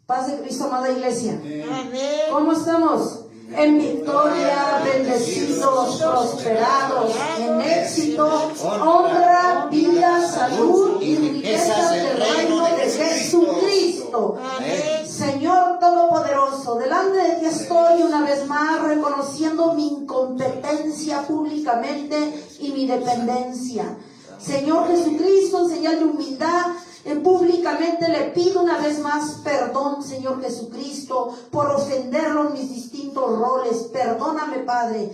Paz de Cristo, amada iglesia. Amén. ¿Cómo estamos? En victoria, bendecidos, prosperados, en éxito, honra, vida, salud y riquezas del reino de Jesucristo. Amén. Señor Todopoderoso, delante de ti estoy una vez más reconociendo mi incompetencia públicamente y mi dependencia. Señor Jesucristo, en señal de humildad, públicamente le pido una vez más perdón, Señor Jesucristo, por ofenderlo en mis distintos roles. Perdóname, Padre.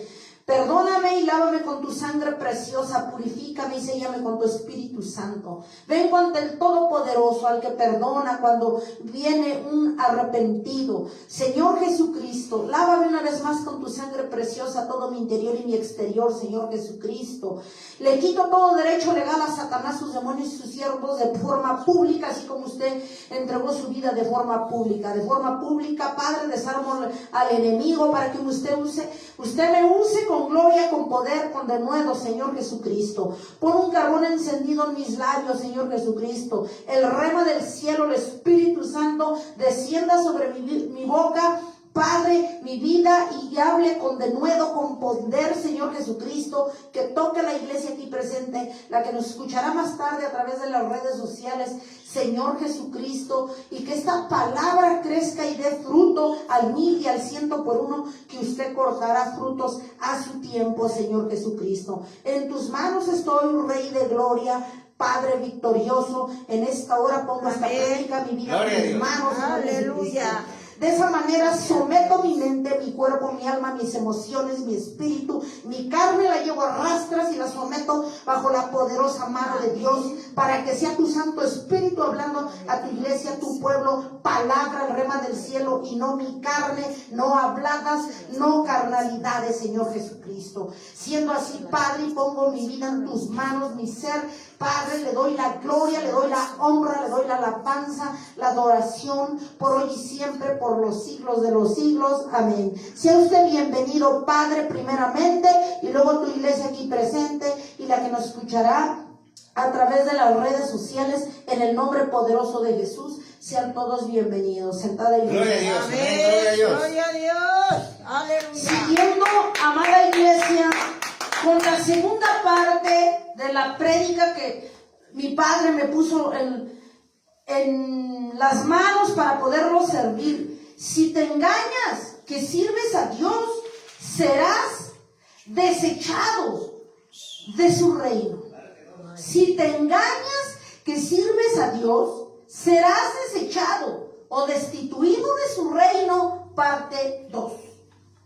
Perdóname y lávame con tu sangre preciosa, purifícame y séllame con tu Espíritu Santo. Vengo ante el Todopoderoso, al que perdona cuando viene un arrepentido. Señor Jesucristo, lávame una vez más con tu sangre preciosa todo mi interior y mi exterior, Señor Jesucristo. Le quito todo derecho legal a Satanás, sus demonios y sus siervos de forma pública, así como usted entregó su vida de forma pública. De forma pública, Padre, desarmo al enemigo para que usted me use con gloria, con poder, con denuedo, Señor Jesucristo. Pon un carbón encendido en mis labios, Señor Jesucristo. El rema del cielo, el Espíritu Santo, descienda sobre mi boca, Padre, mi vida, y hable con denuedo, con poder, Señor Jesucristo, que toque la iglesia aquí presente, la que nos escuchará más tarde a través de las redes sociales, Señor Jesucristo, y que esta palabra crezca y dé fruto al 1000 y al 100 por uno, que usted cortará frutos a su tiempo, Señor Jesucristo. En tus manos estoy, Rey de gloria, Padre victorioso. En esta hora pongo esta prédica, mi vida en tus manos, Señor Aleluya. Jesucristo. De esa manera someto mi mente, mi cuerpo, mi alma, mis emociones, mi espíritu, mi carne la llevo a rastras y la someto bajo la poderosa mano de Dios, para que sea tu Santo Espíritu hablando a tu iglesia, a tu pueblo, palabra, el rema del cielo, y no mi carne, no habladas, no carnalidades, Señor Jesucristo. Siendo así, Padre, pongo mi vida en tus manos, mi ser, Padre, le doy la gloria, le doy la honra, le doy la alabanza, la adoración, por hoy y siempre, por los siglos de los siglos. Amén. Sea usted bienvenido, Padre, primeramente, y luego tu iglesia aquí presente y la que nos escuchará a través de las redes sociales, en el nombre poderoso de Jesús. Sean todos bienvenidos. Sentada iglesia. Gloria a Dios. Amén. Gloria a Dios. Gloria a Dios. Aleluya. Siguiendo, amada iglesia, con la segunda parte de la prédica que mi padre me puso en las manos para poderlo servir. Si te engañas que sirves a Dios, serás desechado de su reino. Si te engañas que sirves a Dios, serás desechado o destituido de su reino. Parte 2.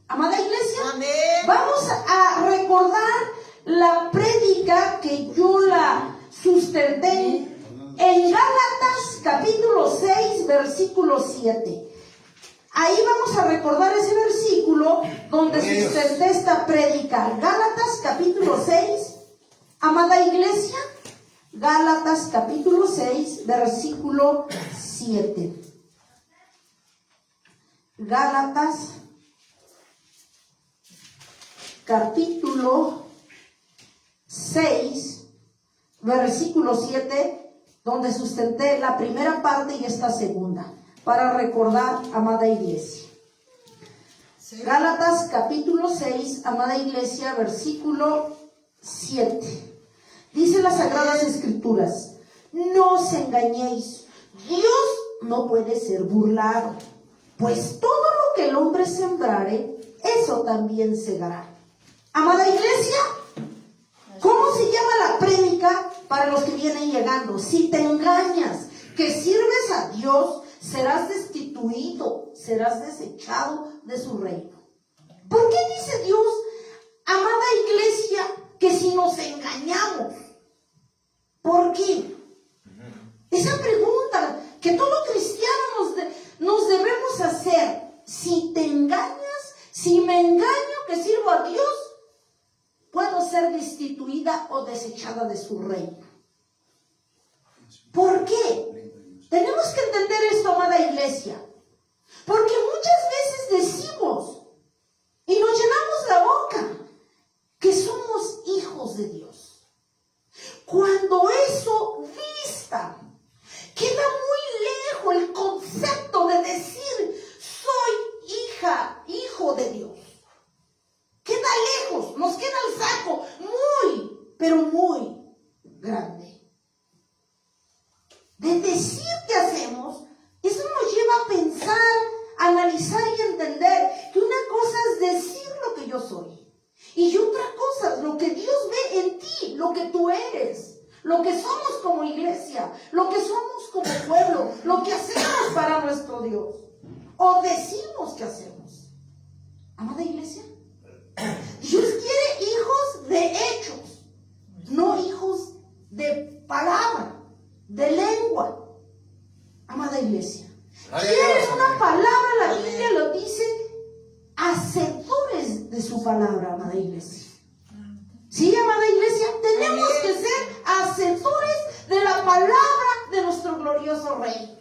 Amada iglesia, Amén. vamos a recordar la prédica que yo la sustenté en Gálatas capítulo 6 versículo 7. Ahí vamos a recordar ese versículo donde sustenté esta prédica. Gálatas capítulo 6, amada iglesia, Gálatas capítulo 6 versículo 7. Gálatas capítulo 6, versículo 7, donde sustenté la primera parte y esta segunda, para recordar, amada iglesia. Gálatas capítulo 6, amada iglesia, versículo 7. Dice las Sagradas Escrituras: no os engañéis, Dios no puede ser burlado, pues todo lo que el hombre sembrare, eso también segará. Amada iglesia, ¿cómo se llama la prédica para los que vienen llegando? Si te engañas que sirves a Dios, serás destituido, serás desechado de su reino. ¿Por qué dice Dios, amada iglesia, que si nos engañamos? ¿Por qué? Esa pregunta que todo cristiano nos debemos hacer. Si te engañas, si me engaño que sirvo a Dios, puedo ser destituida o desechada de su reino. ¿Por qué? Tenemos que entender esto, amada iglesia. Porque muchas veces decimos y nos llenamos la boca que somos hijos de Dios. Cuando eso dista, queda muy lejos el concepto de decir de decir que hacemos, eso nos lleva a pensar, a analizar y entender que una cosa es decir lo que yo soy. Y otra cosa es lo que Dios ve en ti, lo que tú eres, lo que somos como iglesia, lo que somos como pueblo, lo que hacemos para nuestro Dios. O decimos que hacemos. Amada iglesia, Dios quiere hijos de hechos, no hijos de palabra, de lengua. Amada iglesia, quiere una palabra, la Biblia lo dice, hacedores de su palabra, amada iglesia. Sí, amada iglesia, tenemos que ser hacedores de la palabra de nuestro glorioso Rey.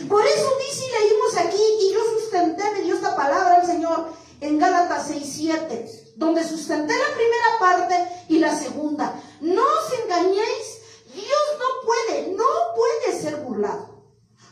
Por eso dice y leímos aquí, y yo sustenté, me dio esta palabra el Señor en Gálatas 6:7, donde sustenté la primera parte y la segunda. No os engañéis, Dios no puede ser burlado.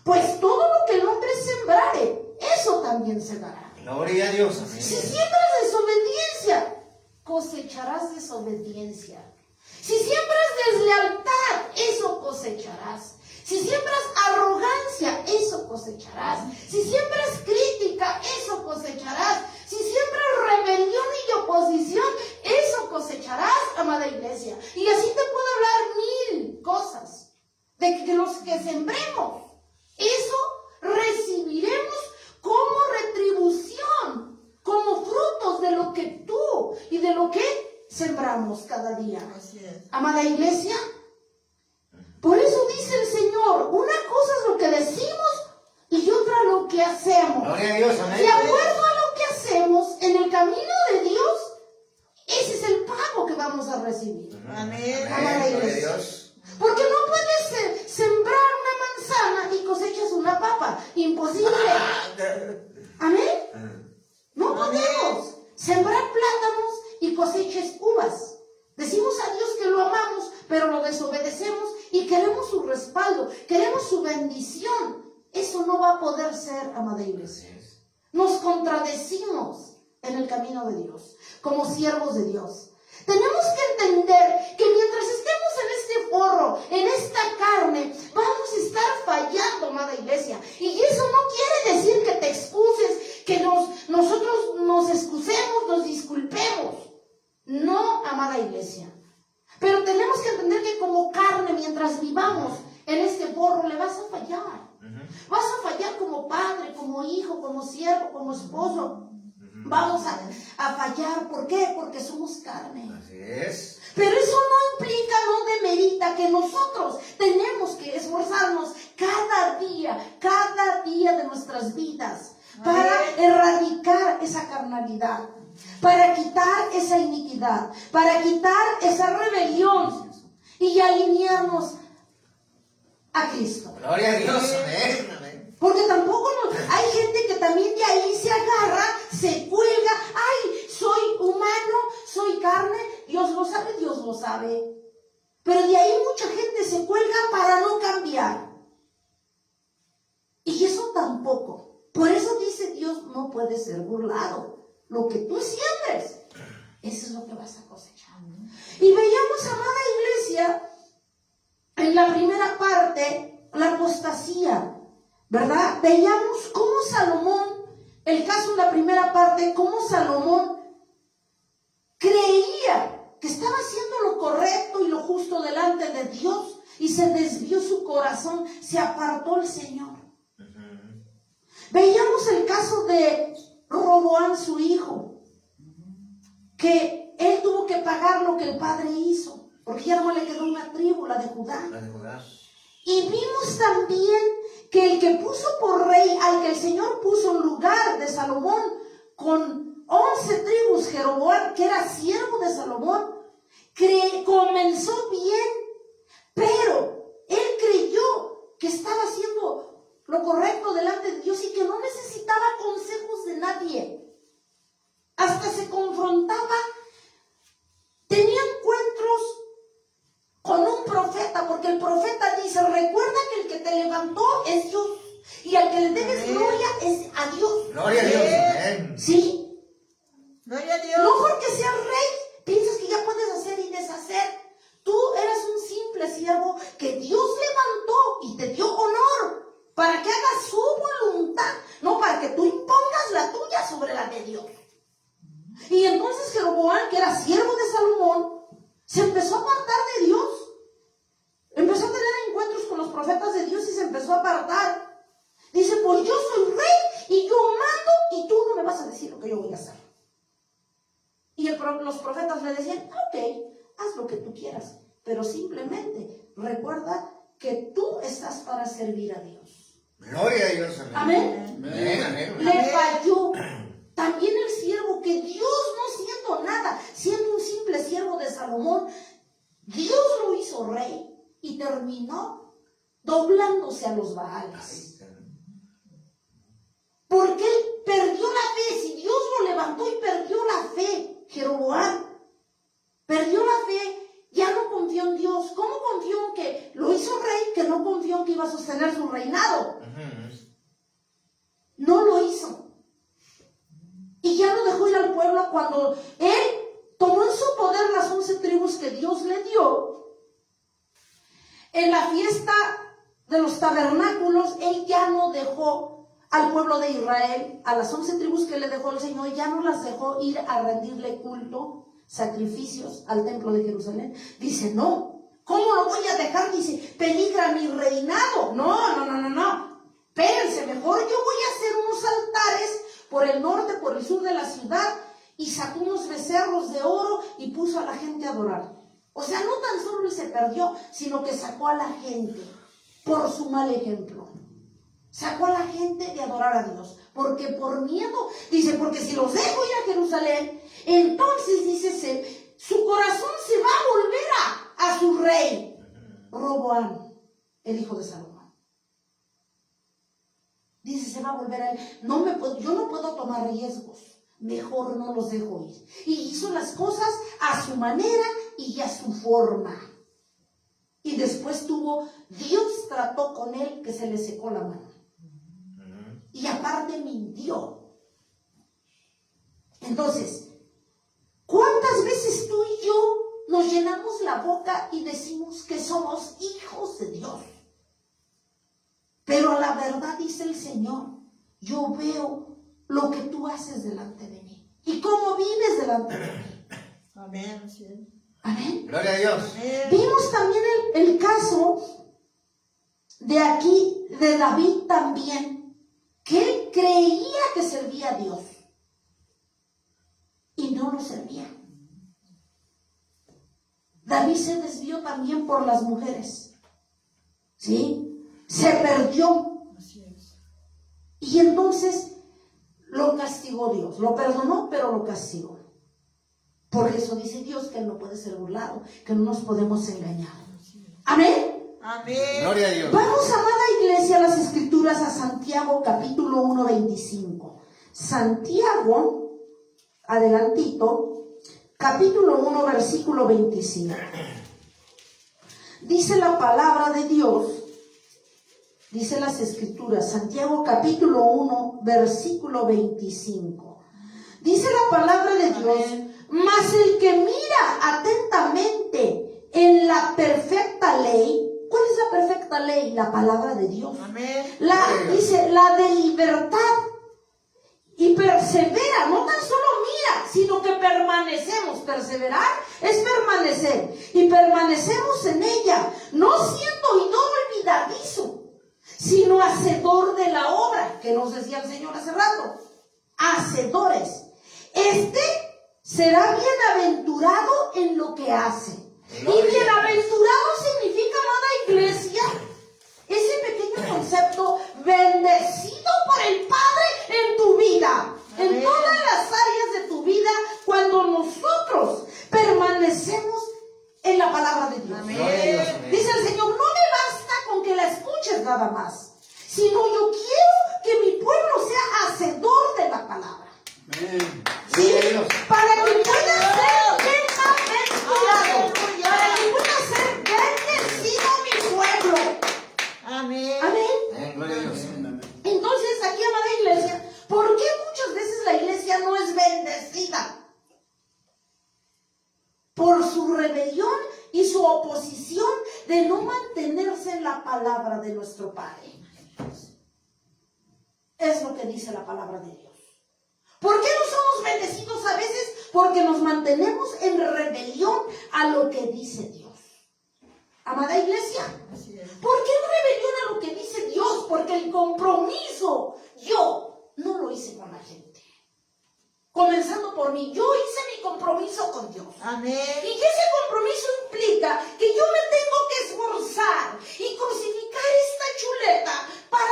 Pues todo lo que el hombre sembrare, eso también se dará. Gloria a Dios. Amén. Si siembras desobediencia, cosecharás desobediencia. Si siembras deslealtad, eso cosecharás. Si siembras arrogancia, eso cosecharás. Si siembras crítica, eso cosecharás. Si siembras rebelión y oposición, eso cosecharás, amada iglesia. Y así te puedo hablar 1000 cosas. De que los que sembremos, eso recibiremos como retribución, como frutos de lo que tú y de lo que sembramos cada día. Así es. Amada iglesia, por eso dice el Señor, una cosa es lo que decimos y otra lo que hacemos. Gloria a Dios. Amén. De acuerdo a lo que hacemos en el camino de Dios, ese es el pago que vamos a recibir. Amén. Amada Gloria a iglesia. Dios. Porque no puedes sembrar una manzana y cosechas una papa. Imposible. Amén. No podemos sembrar plátanos y coseches uvas. Decimos a Dios que lo amamos, pero lo desobedecemos y queremos su respaldo, queremos su bendición. Eso no va a poder ser, amada iglesia. Nos contradecimos en el camino de Dios, como siervos de Dios. Tenemos que entender que mientras estemos en este forro, en esta carne, vamos a estar fallando, amada iglesia. Y eso no quiere decir que te excuses, que nosotros nos excusemos, nos disculpemos. No, amada iglesia. Pero tenemos que entender que como carne, mientras vivamos en este forro, le vas a fallar. Vas a fallar como padre, como hijo, como siervo, como esposo. Vamos a fallar. ¿Por qué? Porque somos carne. Así es. Pero eso no implica, no demerita que nosotros tenemos que esforzarnos cada día de nuestras vidas para erradicar esa carnalidad, para quitar esa iniquidad, para quitar esa rebelión y alinearnos a Cristo. Gloria a Dios. Amén. Amén. Porque tampoco hay gente que también de ahí se agarra, se cuelga. Ay, soy humano, soy carne. Dios lo sabe, Dios lo sabe. Pero de ahí mucha gente se cuelga para no cambiar. Y eso tampoco. Por eso dice Dios, no puede ser burlado. Lo que tú siembres, eso es lo que vas a cosechar. Y veíamos, amada iglesia, en la primera parte, la apostasía, ¿verdad? Veíamos cómo Salomón, el caso en la primera parte, cómo Salomón creía que estaba haciendo lo correcto y lo justo delante de Dios y se desvió su corazón, se apartó el Señor. Veíamos el caso de Roboam, su hijo, que él tuvo que pagar lo que el padre hizo, porque ya no le quedó una tribu, la de Judá. La de Judá. Y vimos también que el que puso por rey, al que el Señor puso en lugar de Salomón, con 11 tribus, Jeroboam, que era siervo de Salomón, comenzó bien, pero él creyó que estaba haciendo lo correcto delante de Dios y que no necesitaba consejos de nadie. Hasta se confrontaba, tenía encuentros con un profeta, porque el profeta dice, recuerda que el que te levantó es Dios, y al que le debes gloria es a Dios. Gloria a Dios. Amén. ¿Sí? Gloria a Dios. No porque seas rey, piensas que ya puedes hacer y deshacer. Tú eras un simple siervo que Dios levantó y te empezó a apartar. Dice, pues yo soy rey y yo mando y tú no me vas a decir lo que yo voy a hacer. Y los profetas le decían, ok, haz lo que tú quieras, pero simplemente recuerda que tú estás para servir a Dios. Gloria a Dios. Amén. Amén. Amén. Le falló. También el siervo que Dios, no siendo nada, siendo un simple siervo de Salomón, Dios lo hizo rey y terminó doblándose a los Baales. Porque él perdió la fe. Si Dios lo levantó y perdió la fe, Jeroboam perdió la fe, ya no confió en Dios. ¿Cómo confió en que lo hizo rey, que no confió en que iba a sostener su reinado? No lo hizo. Y ya no dejó ir al pueblo cuando él tomó en su poder las 11 tribus que Dios le dio. En la fiesta de los tabernáculos, él ya no dejó al pueblo de Israel, a las 11 tribus que le dejó el Señor, ya no las dejó ir a rendirle culto, sacrificios al templo de Jerusalén. Dice, no, ¿cómo lo voy a dejar? Dice, peligra mi reinado. No. Espérense, mejor yo voy a hacer unos altares por el norte, por el sur de la ciudad, y sacó unos becerros de oro y puso a la gente a adorar. O sea, no tan solo él se perdió, sino que sacó a la gente por su mal ejemplo. Sacó a la gente de adorar a Dios, porque por miedo, dice, porque si los dejo ir a Jerusalén, entonces dice, su corazón se va a volver a su rey, Roboam, el hijo de Salomón. Dice, se va a volver a él. Yo no puedo tomar riesgos. Mejor no los dejo ir. Y hizo las cosas a su manera y a su forma. Y después Dios trató con él que se le secó la mano. Y aparte mintió. Entonces, ¿cuántas veces tú y yo nos llenamos la boca y decimos que somos hijos de Dios? Pero la verdad, dice el Señor, yo veo lo que tú haces delante de mí y cómo vives delante de mí. Amén. Sí. Amén. Gloria a Dios. Amén. Vimos también el caso de aquí, de David también, que él creía que servía a Dios y no lo servía. David se desvió también por las mujeres, ¿sí? Se perdió. Así es. Y entonces lo castigó Dios. Lo perdonó, pero lo castigó. Por eso dice Dios que Él no puede ser burlado, que no nos podemos engañar. Amén. Amén. Gloria a Dios. Vamos, amada iglesia, a las Escrituras, a Santiago capítulo 1, 25. Santiago, adelantito, capítulo 1, versículo 25. Dice la palabra de Dios. Dice las Escrituras, Santiago capítulo 1, versículo 25. Dice la palabra de Dios, mas el que mira atentamente en la perfecta ley. ¿Cuál es la perfecta ley? La palabra de Dios. Amén. Dice, la de libertad. Y persevera, no tan solo mira, sino que permanecemos. Perseverar es permanecer. Y permanecemos en ella, no siendo idol olvidadizo, sino hacedor de la obra, que nos decía el Señor hace rato. Hacedores. Este será bienaventurado en lo que hace. Y bienaventurado significa, amada iglesia, ese pequeño concepto, bendecido por el Padre en tu vida. Amén. En todas las áreas de tu vida, cuando nosotros permanecemos en la palabra de Dios. Amén. Dice el Señor, no me basta con que la escuches nada más, sino yo quiero que mi pueblo sea hacedor de la palabra. Amén. ¿Sí? Gloria a Dios. Para que pueda ser bienaventurado, Aleluya. para que pueda ser bendecido mi pueblo. Amén. Amén. Amén. Gloria a Dios. Entonces, aquí, amada iglesia, ¿por qué muchas veces la iglesia no es bendecida? Por su rebelión y su oposición de no mantenerse en la palabra de nuestro Padre. Es lo que dice la palabra de Dios. ¿Por qué no somos bendecidos a veces? Porque nos mantenemos en rebelión a lo que dice Dios. Amada iglesia, Así es. ¿por qué en rebelión a lo que dice Dios? compromiso yo no lo hice con la gente. Comenzando por mí, yo hice mi compromiso con Dios. Amén. Y que ese compromiso implica que yo me tengo que esforzar y crucificar esta chuleta para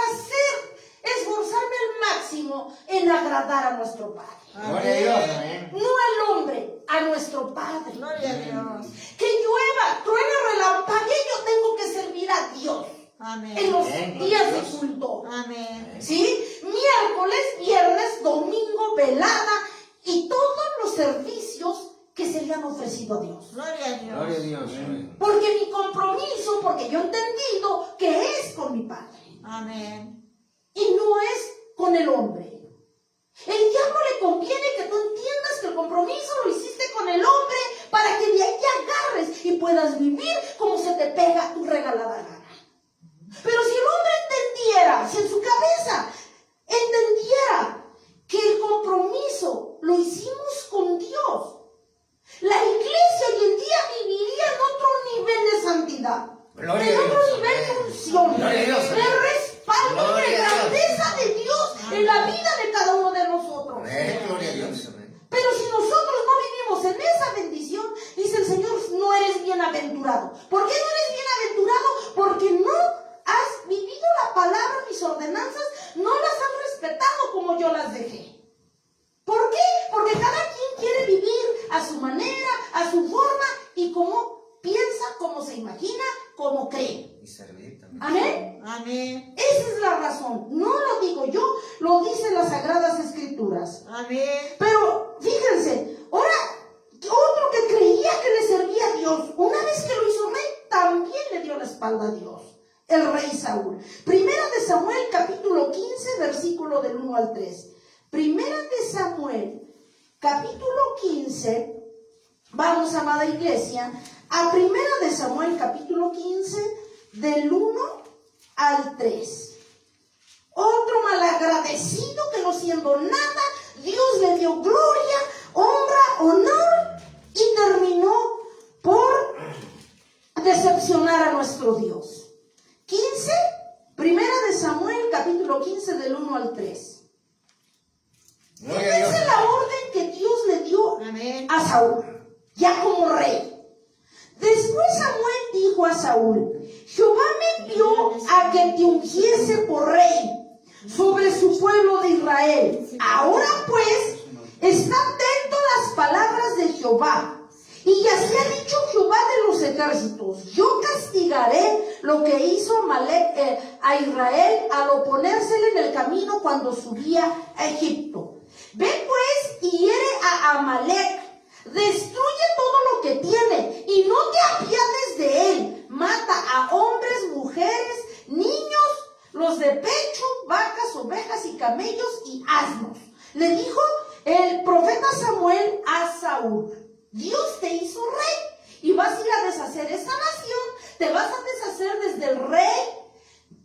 esforzarme al máximo en agradar a nuestro Padre. Gloria a Dios, amén. No al hombre, a nuestro Padre. Gloria a Dios. Que llueva, truene, relampague, yo tengo que servir a Dios Amén. en los Amén, días gloria a de Dios. culto. Amén. ¿Sí? Miércoles, viernes, domingo, velada y todos los servicios que se le han ofrecido a Dios. Gloria a Dios. Gloria a Dios, amén. Porque mi compromiso, porque yo he entendido que es con mi Padre Amén. y no es con el hombre. El diablo le conviene que tú entiendas que el compromiso lo hiciste con el hombre para que de ahí te agarres y puedas vivir como se te pega tu regalada gana. Pero si el hombre entendiera, si en su cabeza entendiera que el compromiso lo hicimos con Dios, la iglesia hoy en día viviría en otro nivel de santidad, Gloria en a otro Dios, nivel de amén. unción, Gloria a Dios, de amén. respaldo, de Gloria a Dios. grandeza de Dios en la vida de cada uno de nosotros. Amén, gloria a Dios, amén. Pero si nosotros no vivimos en esa bendición, dice el Señor, no eres bienaventurado. ¿Por qué no eres bienaventurado? Porque no has vivido la palabra, mis ordenanzas, no las has respetado como yo las dejé. ¿Por qué? Porque cada quien quiere vivir a su manera, a su forma y como piensa, como se imagina, como cree. Y servir también. Amén. Amén. Esa es la razón. No lo digo yo, lo dicen las Sagradas Escrituras. Amén. Pero fíjense, ahora otro que creía que le servía a Dios, una vez que lo hizo rey, también le dio la espalda a Dios. El rey Saúl. Primera de Samuel, capítulo 15, versículo del 1 al 3. Primera de Samuel, capítulo 15. Vamos, amada iglesia, a Primera de Samuel, capítulo 15, del 1 al 3. Otro malagradecido que no siendo nada, Dios le dio gloria, honra, honor y terminó por decepcionar a nuestro Dios. 15, Primera de Samuel, capítulo 15, del 1 al 3. Gloria a Dios. Fíjense la orden que Dios le dio Amén. a Saúl, ya como rey. Después Samuel dijo a Saúl, Jehová me envió a que te ungiese por rey sobre su pueblo de Israel. Ahora pues, está atento a las palabras de Jehová. Y así ha dicho Jehová de los ejércitos, yo castigaré lo que hizo Amalek a Israel al oponérsele en el camino cuando subía a Egipto. Ve pues y hiere a Amalek, destruye todo lo que tiene y no te apiades de él. Mata a hombres, mujeres, niños, los de pecho, vacas, ovejas y camellos y asnos. Le dijo el profeta Samuel a Saúl, Dios te hizo rey y vas a ir a deshacer esta nación, te vas a deshacer desde el rey,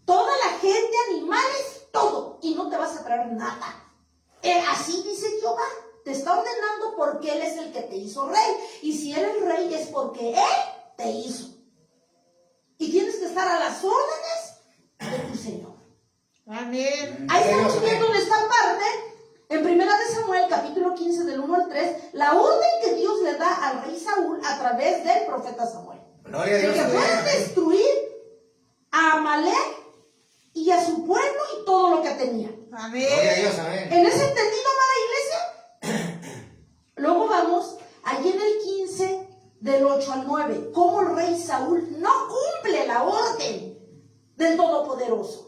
toda la gente, animales, todo, y no te vas a traer nada. Así dice Jehová, te está ordenando porque Él es el que te hizo rey, y si eres rey es porque Él te hizo. Y tienes que estar a las órdenes de tu Señor. Amén. Ahí estamos viendo en esta parte, en Primera de Samuel, capítulo 15, del 1 al 3, la orden que Dios le da al rey Saúl a través del profeta Samuel. Gloria a Dios, Que pueda amén. destruir a Amalek y a su pueblo y todo lo que tenía. Gloria a Amén. Dios, amén. ¿En ese entendido, amada iglesia? Luego vamos, allí en el 15, del 8 al 9, cómo el rey Saúl no cumple la orden del Todopoderoso.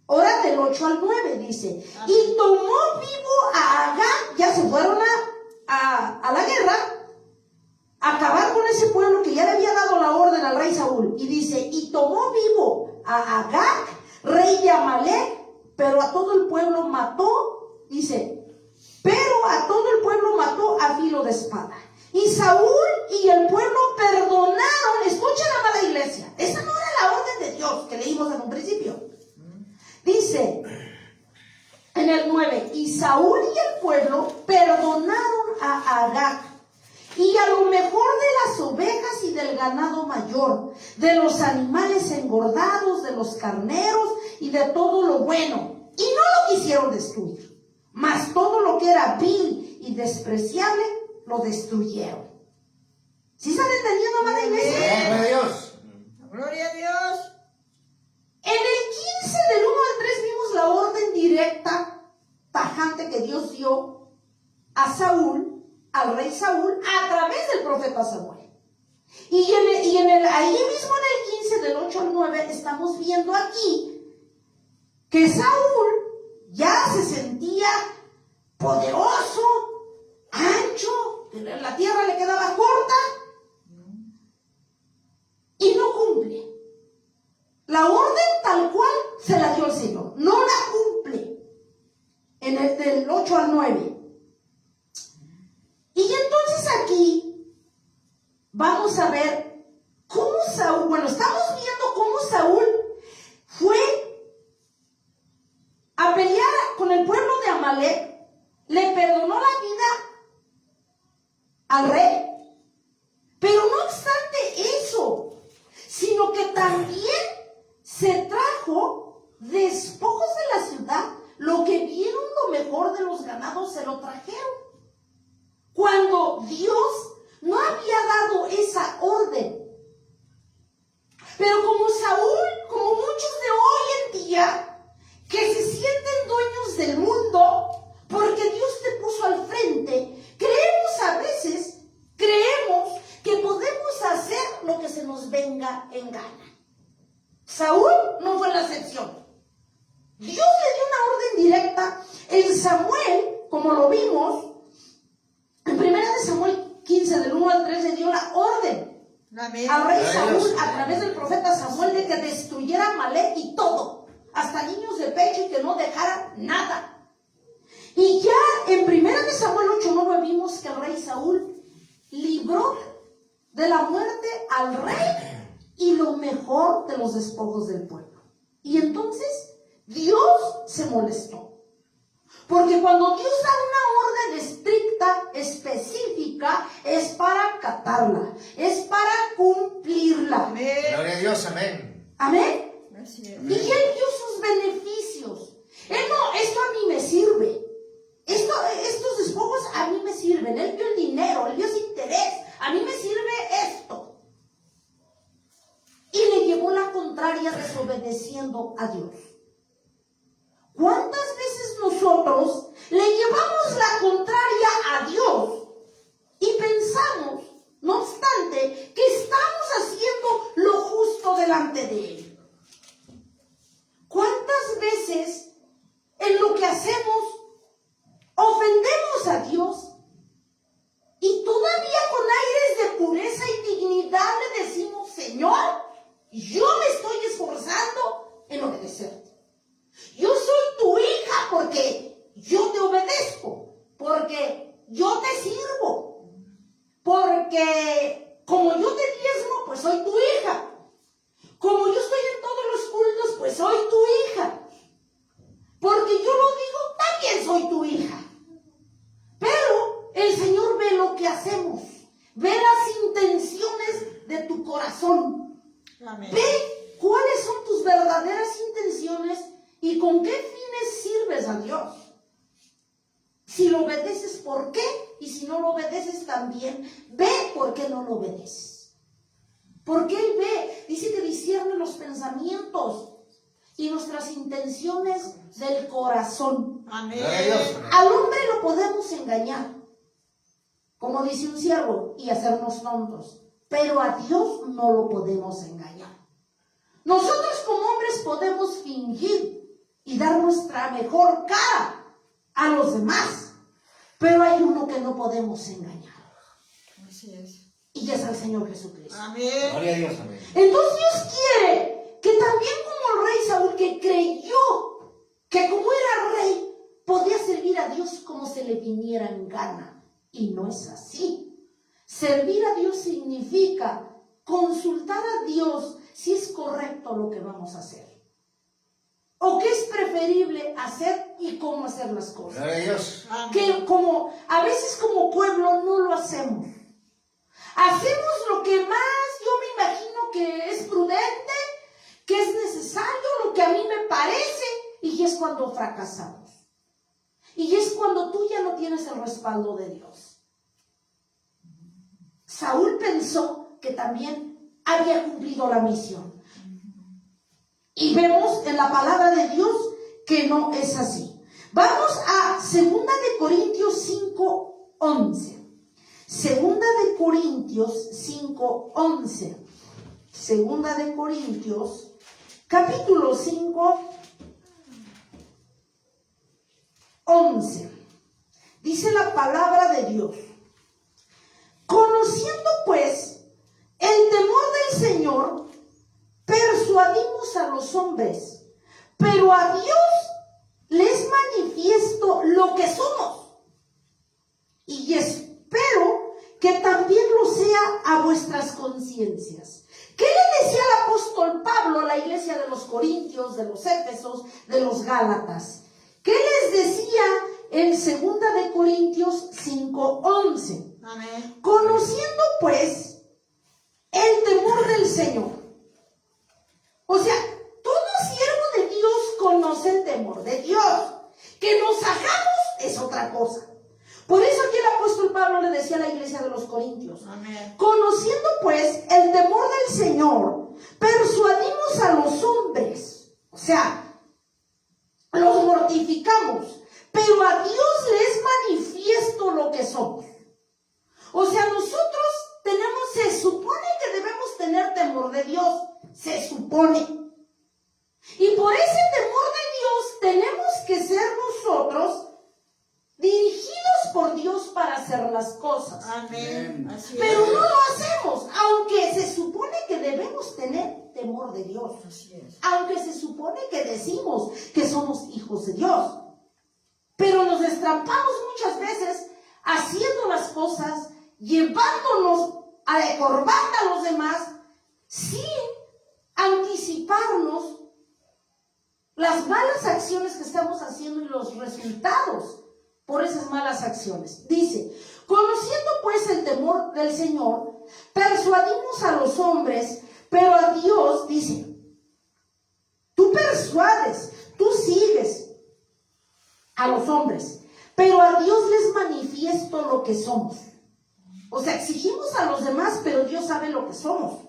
Ahora del 8 al 9 dice, y tomó vivo a Agag, ya se fueron a la guerra, a acabar con ese pueblo que ya le había dado la orden al rey Saúl. Y dice, y tomó vivo a Agag, rey de Amalek, pero a todo el pueblo mató, dice, pero a todo el pueblo mató a filo de espada. Y Saúl y el pueblo perdonaron, escuchen, amada iglesia, esa no era la orden de Dios que leímos en un principio. Dice en el 9, y Saúl y el pueblo perdonaron a Agag y a lo mejor de las ovejas y del ganado mayor, de los animales engordados, de los carneros y de todo lo bueno. Y no lo quisieron destruir, mas todo lo que era vil y despreciable lo destruyeron. ¿Sí están entendiendo, amada iglesia? Gloria a Dios. Gloria a Dios. En el 15 del 1 al 3 vimos la orden directa, tajante que Dios dio a Saúl, al rey Saúl, a través del profeta Samuel. Y ahí mismo en el 15 del 8 al 9 estamos viendo aquí que Saúl ya se sentía poderoso, ancho, que la tierra le quedaba corta y no cumple. La orden tal cual se la dio el Señor, no la cumple. En el del 8 al 9. Y entonces aquí vamos a ver cómo Saúl, bueno, estamos viendo cómo Saúl fue a pelear con el pueblo de Amalek, le perdonó la vida al rey, pero no obstante eso, sino que también se trajo despojos de la ciudad, lo que vieron lo mejor de los ganados se lo trajeron. Cuando Dios no había dado esa orden. Pero como Saúl, como muchos de hoy en día, que se sienten dueños del mundo, porque Dios te puso al frente, creemos que podemos hacer lo que se nos venga en gana. Saúl no fue la excepción. Dios le dio una orden directa en Samuel, como lo vimos, en 1 Samuel 15, del 1 al 3, le dio la orden Amén. al rey Saúl a través del profeta Samuel de que destruyera Amalek y todo, hasta niños de pecho, y que no dejara nada. Y ya en 1 Samuel 8:9 vimos que el rey Saúl libró de la muerte al rey y lo mejor de los despojos del pueblo. Y entonces Dios se molestó. Porque cuando Dios da una orden estricta, específica, es para acatarla, es para cumplirla. Amén. Gloria a Dios, amén. Amén. Así es. Y Él dio sus beneficios. Él no, esto a mí me sirve. Estos despojos a mí me sirven. Él dio el dinero, Él dio ese interés. A mí me sirve esto. Y le llevó la contraria desobedeciendo a Dios. ¿Cuántas veces nosotros le llevamos la contraria a Dios y pensamos, no obstante, que estamos haciendo lo justo delante de Él? ¿Cuántas veces en lo que hacemos ofendemos a Dios y todavía con aires de pureza y dignidad le decimos, Señor, yo me estoy esforzando en obedecerte? Yo soy tu hija porque yo te obedezco, porque yo te sirvo, porque como yo te diezmo, pues soy tu hija. Como yo estoy en todos los cultos, pues soy tu hija. Porque yo lo digo, también soy tu hija. Pero el Señor ve lo que hacemos, ve las intenciones de tu corazón. Amén. Ve cuáles son tus verdaderas intenciones y con qué fines sirves a Dios. Si lo obedeces, ¿por qué? Y si no lo obedeces también, ve por qué no lo obedeces. Porque Él ve, dice que discierne los pensamientos y nuestras intenciones del corazón. Amén. Gloria a Dios. Al hombre lo podemos engañar, como dice un siervo, y hacernos tontos. Pero a Dios no lo podemos engañar. Nosotros como hombres podemos fingir y dar nuestra mejor cara a los demás. Pero hay uno que no podemos engañar. Así es. Y es el Señor Jesucristo. Amén. Gloria a Dios, amén. Entonces Dios quiere que también como el rey Saúl, que creyó que como era rey, podía servir a Dios como se le viniera en gana. Y no es así. Servir a Dios significa consultar a Dios si es correcto lo que vamos a hacer. O qué es preferible hacer y cómo hacer las cosas. Gloria a Dios. Que como a veces como pueblo no lo hacemos. Hacemos lo que más yo me imagino que es prudente, que es necesario, lo que a mí me parece, y es cuando fracasamos. Y es cuando tú ya no tienes el respaldo de Dios. Saúl pensó que también había cumplido la misión. Y vemos en la palabra de Dios que no es así. Vamos a 2 de Corintios 5:11. 2 de Corintios 5:11. 2 de Corintios, capítulo 5, 11. Dice la palabra de Dios: conociendo pues el temor del Señor, persuadimos a los hombres, pero a Dios les manifiesto lo que somos. Y espero que también lo sea a vuestras conciencias. ¿Qué le decía el apóstol Pablo a la iglesia de los Corintios, de los Éfesos, de los Gálatas? ¿Qué les decía en 2 de Corintios 5:11? Amén. Conociendo pues el temor del Señor. O sea, todo siervo de Dios conoce el temor de Dios. Que nos hagamos es otra cosa. Por eso aquí el apóstol Pablo le decía a la iglesia de los Corintios: Amén. conociendo pues el temor del Señor, persuadimos a los hombres. O sea, los mortificamos, pero a Dios les manifiesto lo que somos. O sea, nosotros se supone que debemos tener temor de Dios, se supone. Y por ese temor de Dios tenemos que ser nosotros dirigidos por Dios para hacer las cosas. Amén. Así es. Pero no lo hacemos, aunque se supone que debemos tener temor de Dios. Así es. Aunque se supone que decimos que somos hijos de Dios. Pero nos destrampamos muchas veces haciendo las cosas, llevándonos a de corbata a los demás, sin anticiparnos las malas acciones que estamos haciendo y los resultados por esas malas acciones. Dice: conociendo pues el temor del Señor, persuadimos a los hombres, pero a Dios, dice, tú persuades, tú sigues a los hombres, pero a Dios les manifiesto lo que somos. O sea, exigimos a los demás, pero Dios sabe lo que somos.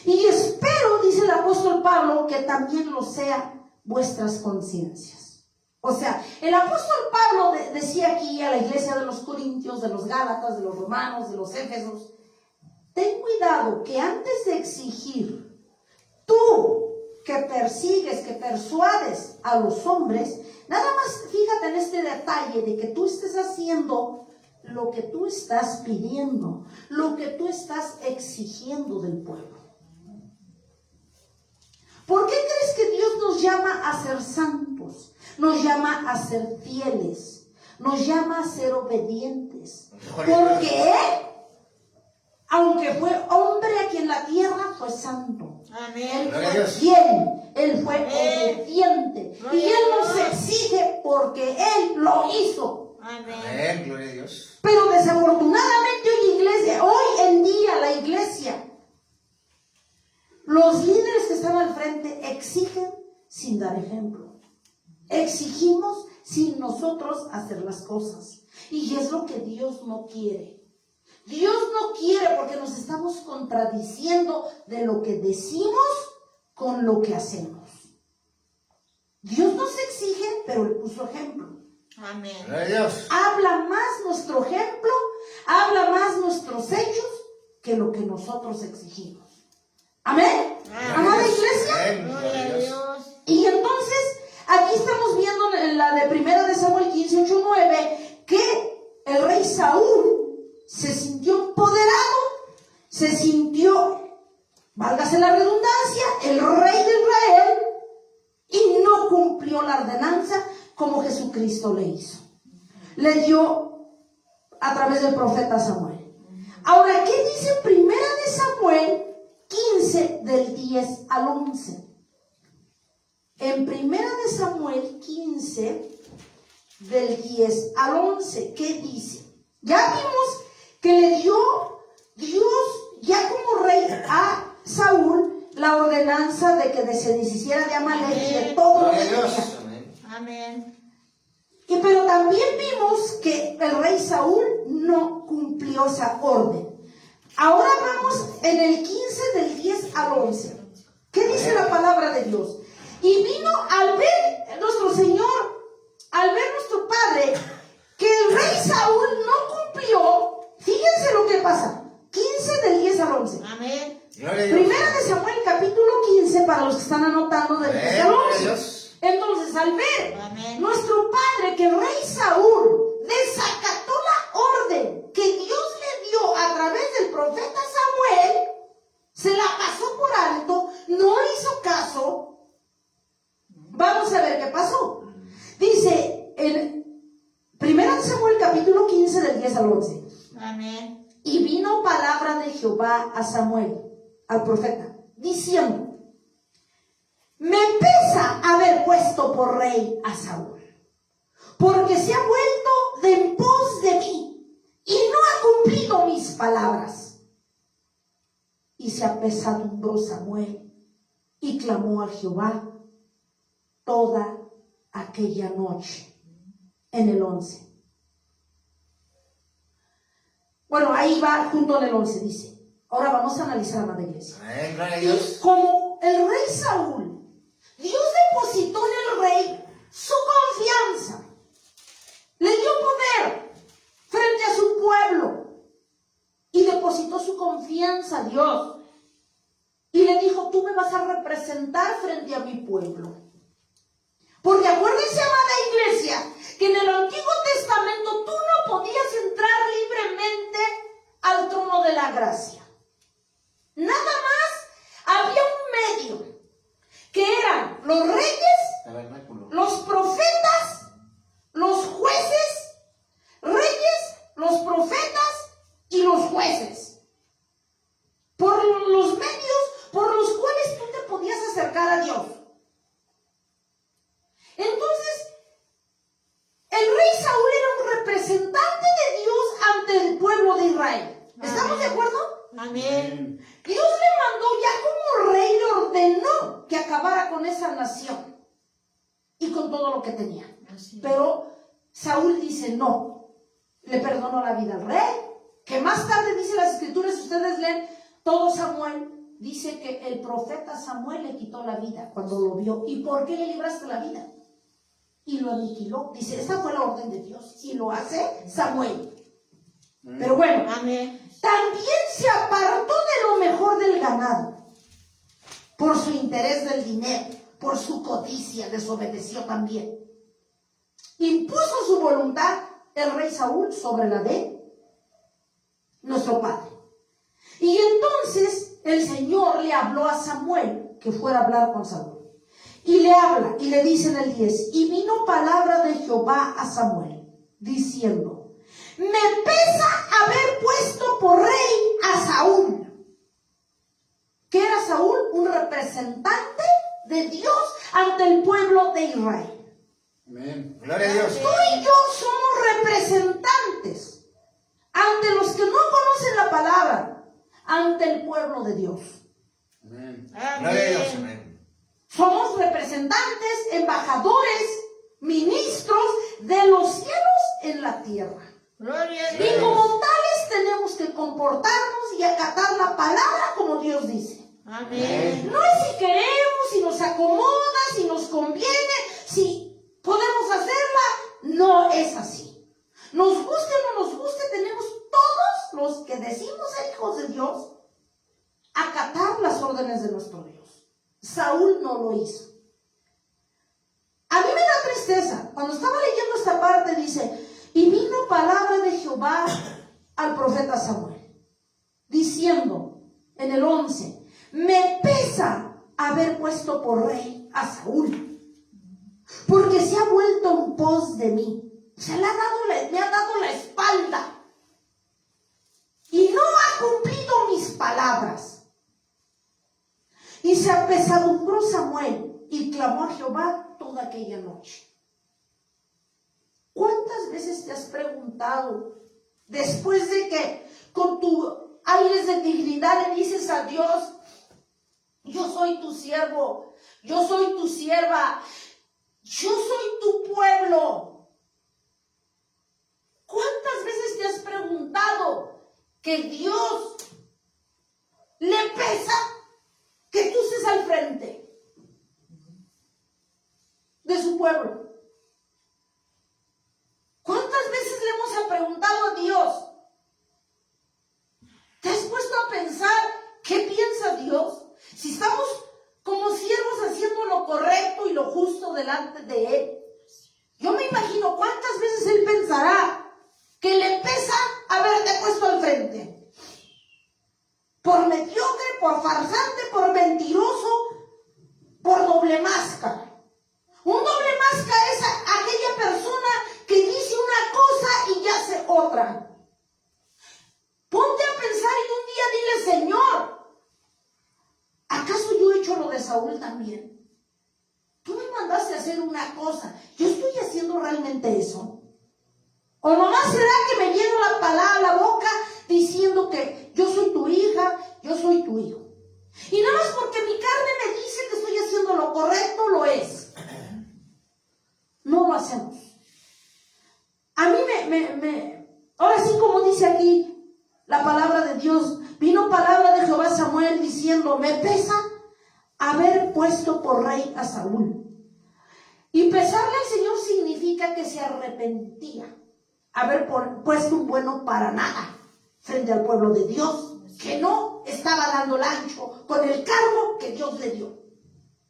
Y espero, dice el apóstol Pablo, que también lo sea vuestras conciencias. O sea, el apóstol Pablo decía aquí a la iglesia de los Corintios, de los Gálatas, de los Romanos, de los Éfesos: ten cuidado que antes de exigir, tú que persigues, que persuades a los hombres, nada más fíjate en este detalle de que tú estés haciendo lo que tú estás pidiendo, lo que tú estás exigiendo del pueblo. ¿Por qué crees que Dios nos llama a ser santos? Nos llama a ser fieles, nos llama a ser obedientes. Porque Él, aunque fue hombre aquí en la tierra, fue santo. Amén. Él fue fiel, Él fue obediente. Y Él nos exige porque Él lo hizo. Amén. Gloria a Dios. Pero desafortunadamente hoy en día la iglesia, los líderes que están al frente exigen sin dar ejemplo. Exigimos sin nosotros hacer las cosas. Y es lo que Dios no quiere. Dios no quiere, porque nos estamos contradiciendo de lo que decimos con lo que hacemos. Dios nos exige, pero Él puso ejemplo. Amén. Gloria a Dios. Habla más nuestro ejemplo, habla más nuestros hechos que lo que nosotros exigimos. Amén. Amada iglesia. Amén. Gloria a Dios. Y entonces, aquí estamos viendo en la de 1 de Samuel 15, 8, 9, que el rey Saúl se sintió empoderado, se sintió, válgase la redundancia, el rey de Israel, y no cumplió la ordenanza como Jesucristo le hizo. Le dio a través del profeta Samuel. Ahora, ¿qué dice 1 de Samuel 15 del 10 al 11? En 1 de Samuel 15 del 10 al 11, ¿qué dice? Ya vimos que le dio Dios, ya como rey, a Saúl la ordenanza de que se deshiciera de Amalek y de todo lo Gloria que a Dios. tenía. Amén. Amén. Pero también vimos que el rey Saúl no cumplió esa orden. Ahora vamos en el 15 del 10 al 11. ¿Qué dice la palabra de Dios? Y vino al ver nuestro Señor, al ver nuestro Padre, que el rey Saúl no cumplió. Fíjense lo que pasa. 15 del 10 al 11. Amén. Gloria a Dios. Primera de Samuel, capítulo 15, para los que están anotando del 10 al Gloria a 11. Dios. Entonces, al ver Amén. nuestro padre que el rey Saúl desacató la orden que Dios le dio a través del profeta Samuel, se la pasó por alto, no hizo caso. Vamos a ver qué pasó. Dice en 1 Samuel capítulo 15 del 10 al 11. Amén. Y vino palabra de Jehová a Samuel, al profeta, diciendo: me pesa haber puesto por rey a Saúl, porque se ha vuelto de en pos de mí y no ha cumplido mis palabras. Y se apesadumbró Samuel y clamó a Jehová toda aquella noche. En el 11. Bueno, ahí va junto en el 11, dice. Ahora vamos a analizar, amada iglesia. Amén. Gloria a Y Dios. como el rey Saúl, Dios depositó en el rey su confianza. Le dio poder frente a su pueblo. Y depositó su confianza a Dios. Y le dijo: tú me vas a representar frente a mi pueblo. Porque acuérdense, amada iglesia, que en el Antiguo Testamento tú no podías entrar libremente al trono de la gracia. Nada más había un medio, que eran los reyes, Tabernáculo. los profetas, los jueces, reyes, los profetas y los jueces. Por los medios por los cuales tú te podías acercar a Dios. Entonces, el rey Saúl era un representante de Dios ante el pueblo de Israel. ¿Estamos de acuerdo? Amén. Dios le mandó, ya como rey, le ordenó que acabara con esa nación y con todo lo que tenía. Así. Pero Saúl dice no, le perdonó la vida al rey, que más tarde dice las escrituras, si ustedes leen todo Samuel, dice que el profeta Samuel le quitó la vida cuando lo vio. ¿Y por qué le libraste la vida? Y lo aniquiló. Dice, esa fue la orden de Dios. Y lo hace Samuel. Pero bueno, Amén. también se apartó de lo mejor del ganado. Por su interés del dinero, por su codicia, desobedeció también. Impuso su voluntad el rey Saúl sobre la de nuestro padre. Y entonces el Señor le habló a Samuel que fuera a hablar con Saúl. Y le habla y le dice en el 10, y vino palabra de Jehová a Samuel, diciendo: me pesa haber puesto por rey a Saúl. ¿Qué era Saúl? Un representante de Dios ante el pueblo de Israel. Amén. Gloria a Dios. Tú y yo somos representantes ante los que no conocen la palabra, ante el pueblo de Dios. Amén. Amén. Gloria a Dios. Amén. Somos representantes, embajadores, ministros de los cielos en la tierra. Gloria a Y Dios. como tales tenemos que comportarnos y acatar la palabra como Dios dice. Amén. No es si queremos, si nos acomoda, si nos conviene, si podemos hacerla. No es así. Nos guste o no nos guste, tenemos todos los que decimos ser hijos de Dios acatar las órdenes de nuestro Dios. Saúl no lo hizo. A mí me da tristeza. Cuando estaba leyendo esta parte dice, y vino palabra de Jehová al profeta Samuel, diciendo en el 11, me pesa haber puesto por rey a Saúl, porque se ha vuelto en pos de mí. Me ha dado la espalda y no ha cumplido mis palabras. Y se apesadumbró Samuel y clamó a Jehová toda aquella noche. ¿Cuántas veces te has preguntado, después de que con tu aires de dignidad le dices a Dios: yo soy tu siervo, yo soy tu sierva, yo soy tu pueblo. ¿Cuántas veces te has preguntado que Dios le pesa que tú estés al frente de su pueblo? ¿Cuántas veces le hemos preguntado a Dios? ¿Te has puesto a pensar qué piensa Dios? Si estamos como siervos haciendo lo correcto y lo justo delante de Él. Yo me imagino cuántas veces Él pensará que le pesa haberte puesto al frente. Por mediocre, por farsante, por mentiroso, por doble máscara. Un doble máscara es aquella persona que dice una cosa y ya hace otra. Ponte a pensar y un día dile: Señor, ¿acaso yo he hecho lo de Saúl también? Tú me mandaste a hacer una cosa, ¿yo estoy haciendo realmente eso? ¿O nomás será que me lleno la palabra a la boca diciendo que yo soy tu hija, yo soy tu hijo? Y nada más porque mi carne me dice que estoy haciendo lo correcto, lo es. No lo hacemos. A mí ahora sí, como dice aquí la palabra de Dios, vino palabra de Jehová a Samuel diciendo: me pesa haber puesto por rey a Saúl. Y pesarle al Señor significa que se arrepentía haber puesto un bueno para nada frente al pueblo de Dios, que no estaba dando el ancho con el cargo que Dios le dio.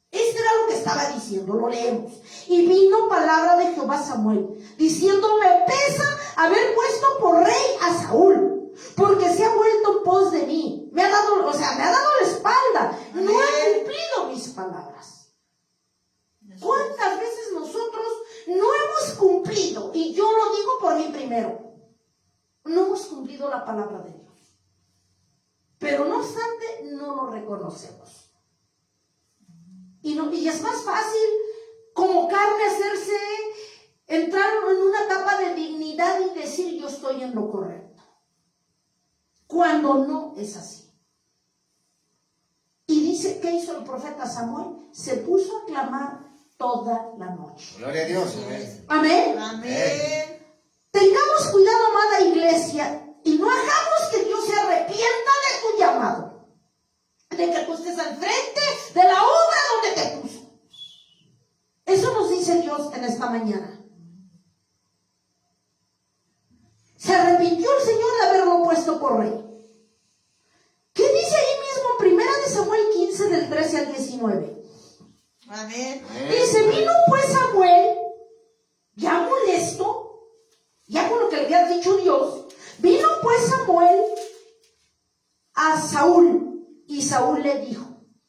Esto era lo que estaba diciendo, lo leemos. Y vino palabra de Jehová a Samuel diciendo: me pesa haber puesto por rey a Saúl, porque se ha vuelto en pos de mí. Me ha dado la espalda. No he cumplido mis palabras. ¿Cuántas veces nosotros no hemos cumplido? Y yo lo digo por mí primero. No hemos cumplido la palabra de Dios. Pero no obstante, no lo reconocemos. Y es más fácil como carne entrar en una etapa de dignidad y decir: yo estoy en lo correcto, cuando no es así. Y dice, ¿qué hizo el profeta Samuel? Se puso a clamar toda la noche. Gloria a Dios. Amén. Amén. Tengamos cuidado, amada iglesia, y no hagamos que Dios se arrepienta de tu llamado, de que tú estés al frente de la obra donde te puso. Eso nos dice Dios en esta mañana. Se arrepintió el Señor de haberlo puesto por rey. ¿Qué dice ahí mismo en Primera de Samuel 15 del 13 al 19? Amén. Dice: vino pues Samuel, ya molesto, ya con lo que le había dicho Dios, vino pues Samuel a Saúl, y Saúl le dijo,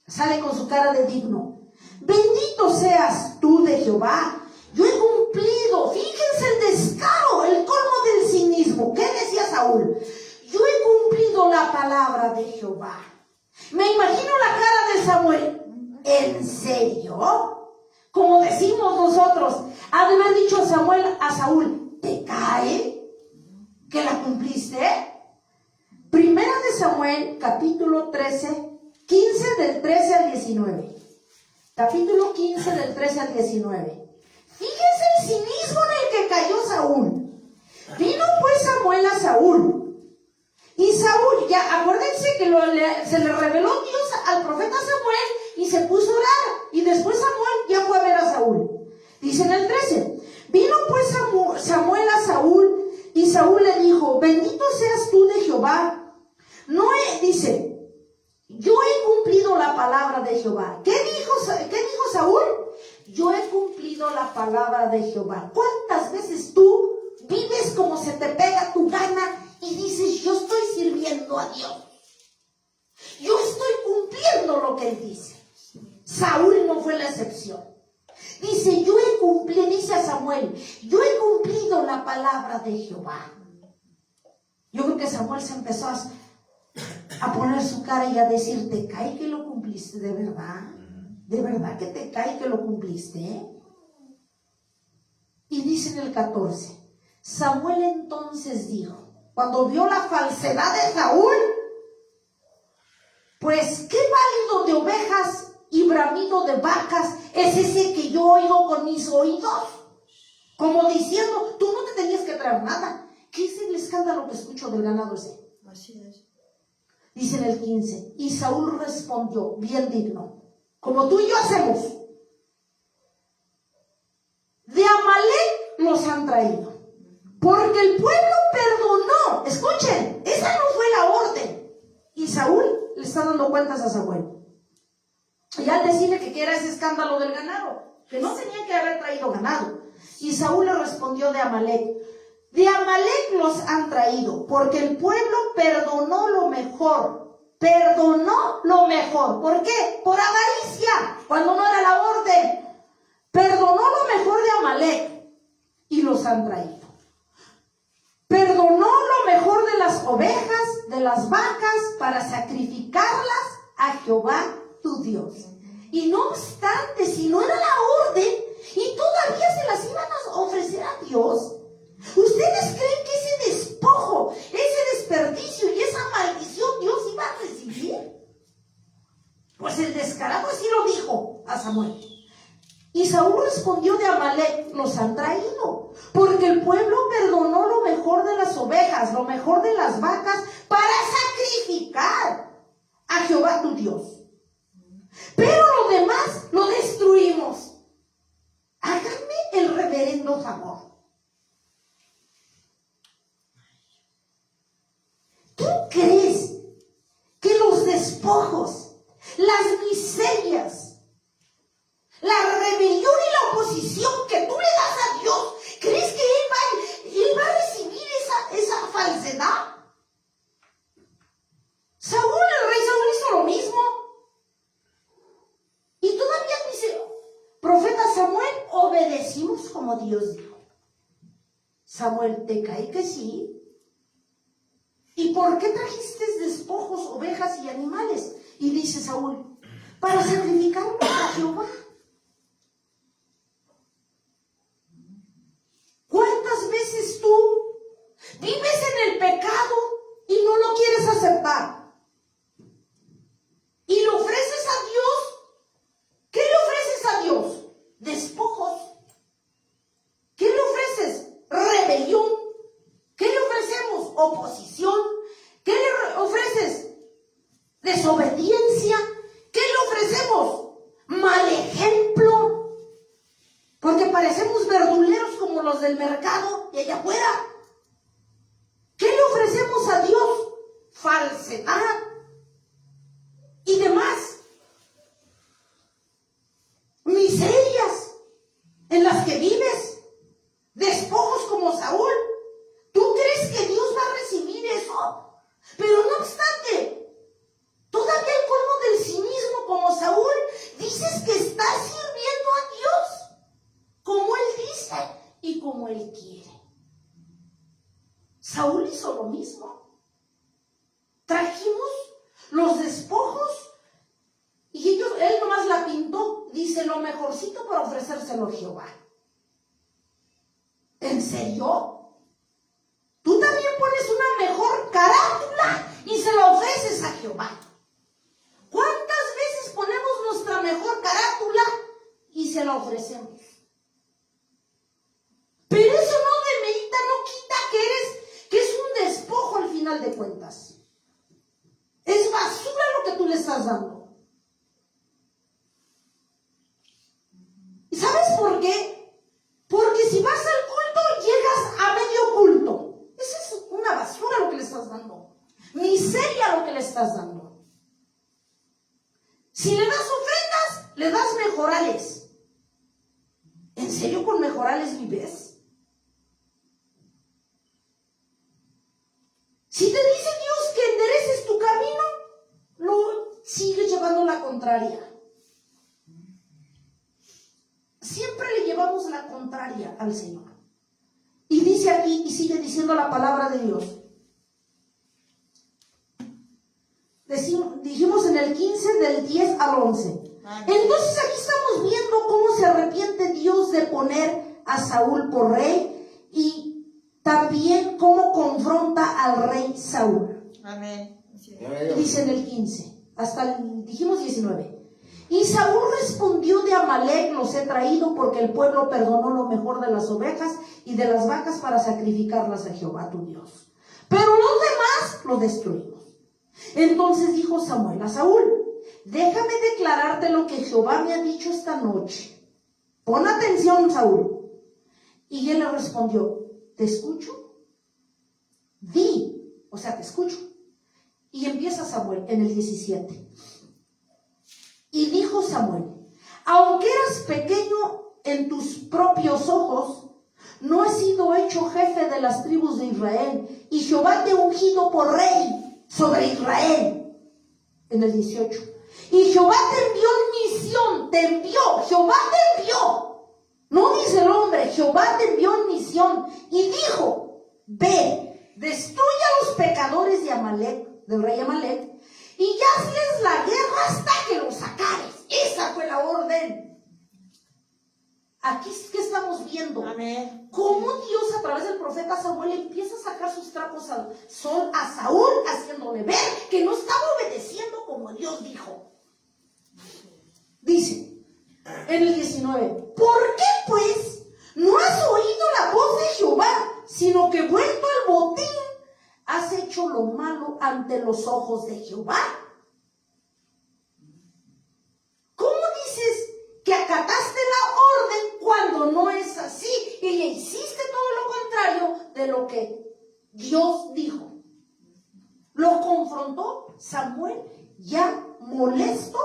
sale con su cara de digno: bendito seas tú de Jehová, yo he cumplido. Fíjense el descaro, el colmo del cinismo. ¿Qué decía Saúl? Yo he cumplido la palabra de Jehová. Me imagino la cara de Samuel. ¿En serio? Como decimos nosotros, ha de haber dicho Samuel a Saúl: ¿te cae que la cumpliste? Primera de Samuel, capítulo 13, 15 del 13 al 19. Capítulo 15 del 13 al 19. Fíjense el cinismo en el que cayó Saúl. Vino pues Samuel a Saúl. Y Saúl, ya acuérdense que se le reveló Dios al profeta Samuel y se puso a orar. Y después Samuel ya fue a ver a Saúl. Dice en el 13: vino pues Samuel a Saúl, y Saúl le dijo: bendito seas tú de Jehová. Dice: yo he cumplido la palabra de Jehová. ¿Qué dijo Saúl? Yo he cumplido la palabra de Jehová. ¿Cuántas veces tú vives como se te pega tu gana y dices: yo estoy sirviendo a Dios, yo estoy cumpliendo lo que Él dice? Saúl no fue la excepción. Dice: yo he cumplido, dice a Samuel, yo he cumplido la palabra de Jehová. Yo creo que Samuel se empezó a poner su cara y a decir: ¿te cae que lo cumpliste de verdad? ¿De verdad que te cae que lo cumpliste? Y dice en el 14: Samuel entonces dijo, cuando vio la falsedad de Saúl, Pues qué válido de ovejas y bramido de vacas es ese que yo oigo con mis oídos. Como diciendo, tú no te tenías que traer nada. ¿Qué es el escándalo que escucho del ganado ese? Así es. Dice en el 15, y Saúl respondió, bien digno, como tú y yo hacemos. De Amalek los han traído, porque el pueblo perdonó. Escuchen, esa no fue la orden. Y Saúl le está dando cuentas a Samuel. Y al decirle que era ese escándalo del ganado, que no tenían que haber traído ganado. Y Saúl le respondió de Amalek. De Amalek los han traído, porque el pueblo perdonó lo mejor. Perdonó lo mejor. ¿Por qué? Por avaricia, cuando no era la orden. Perdonó lo mejor de Amalek y los han traído. Perdonó lo mejor de las ovejas, de las vacas, para sacrificarlas a Jehová tu Dios. Y no obstante, si no era la orden, y todavía se las iban a ofrecer a Dios, ¿ustedes creen que ese despojo, ese desperdicio y esa maldición Dios iba a recibir? Pues el descarado así lo dijo a Samuel. Y Saúl respondió de Amalek, los han traído, porque el pueblo perdonó lo mejor de las ovejas, lo mejor de las vacas, para sacrificar a Jehová tu Dios. Pero lo demás lo destruimos. Háganme el reverendo favor. ¿Tú crees que los despojos, las miserias, la rebelión y la oposición que tú le das a Dios, crees que Él va a recibir esa falsedad? Saúl, el rey Saúl, hizo lo mismo. Y todavía dice, profeta Samuel, obedecimos como Dios dijo. Samuel, ¿te cae que sí? ¿Y por qué trajiste despojos, ovejas y animales? Y dice Saúl, para sacrificarlo a Jehová. ¿Cuántas veces tú vives en el pecado y no lo quieres aceptar? Y lo ofreces a Dios. ¿Qué le ofreces a Dios? Despojos. ¿Qué le ofreces? Rebelión. ¿Qué le ofrecemos? Oposición. ¿Qué le ofreces? Desobediencia. ¿Qué le ofrecemos? Mal ejemplo. Porque parecemos verduleros como los del mercado y allá afuera. ¿Qué le ofrecemos a Dios? Falsedad y demás. Miserias en las que vives. Despojos como Saúl. ¿Tú crees que Dios va a recibir eso? Pero no obstante, todavía el colmo del cinismo como Saúl, dices que estás sirviendo a Dios como Él dice y como Él quiere. Saúl hizo lo mismo. Trajimos los despojos y él nomás la pintó. Dice lo mejorcito para ofrecérselo a Jehová. ¿En serio? Tú también pones una mejor carátula y se la ofreces a Jehová. ¿Cuántas veces ponemos nuestra mejor carátula y se la ofrecemos? Pero eso no demerita, no quita que es un despojo al final de cuentas. Es basura lo que tú le estás dando. ¿Y sabes por qué? Porque si vas al culto, llegas a medio culto. Eso es una basura lo que le estás dando. Miseria lo que le estás dando. Si le das ofrendas, le das mejorales. ¿En serio con mejorales vives? Si te dice Dios que endereces tu camino, lo sigues llevando la contraria. Siempre le llevamos la contraria al Señor. Y dice aquí, y sigue diciendo la palabra de Dios. Dijimos en el 15, del 10 al 11. Entonces aquí estamos viendo cómo se arrepiente Dios de poner a Saúl por rey y también cómo confronta al rey Saúl. Amén. Dice en el 15. dijimos 19. Y Saúl respondió: de Amalec los he traído, porque el pueblo perdonó lo mejor de las ovejas y de las vacas para sacrificarlas a Jehová tu Dios. Pero los demás los destruimos. Entonces dijo Samuel a Saúl: déjame declararte lo que Jehová me ha dicho esta noche. Pon atención, Saúl. Y él le respondió: ¿te escucho? Di, o sea, te escucho. Y empieza Samuel en el 17. Y dijo Samuel: aunque eras pequeño en tus propios ojos, no has sido hecho jefe de las tribus de Israel, y Jehová te ha ungido por rey sobre Israel. En el 18. Y Jehová te envió en misión, Jehová te envió. No dice el hombre, Jehová te envió en misión. Y dijo: ve, destruye a los pecadores de Amalec, del rey Amalec, y hazles la guerra hasta que los sacares. Esa fue la orden. Aquí es que estamos viendo. Amén. Cómo Dios a través del profeta Samuel empieza a sacar sus trapos al sol a Saúl, haciéndole ver que no estaba obedeciendo como Dios dijo. Dice en el 19: ¿por qué pues no has oído la voz de Jehová, sino que vuelto al botín has hecho lo malo ante los ojos de Jehová? ¿Cómo dices que acataste la orden cuando no es así y le hiciste todo lo contrario de lo que Dios dijo? Lo confrontó Samuel, ya molesto,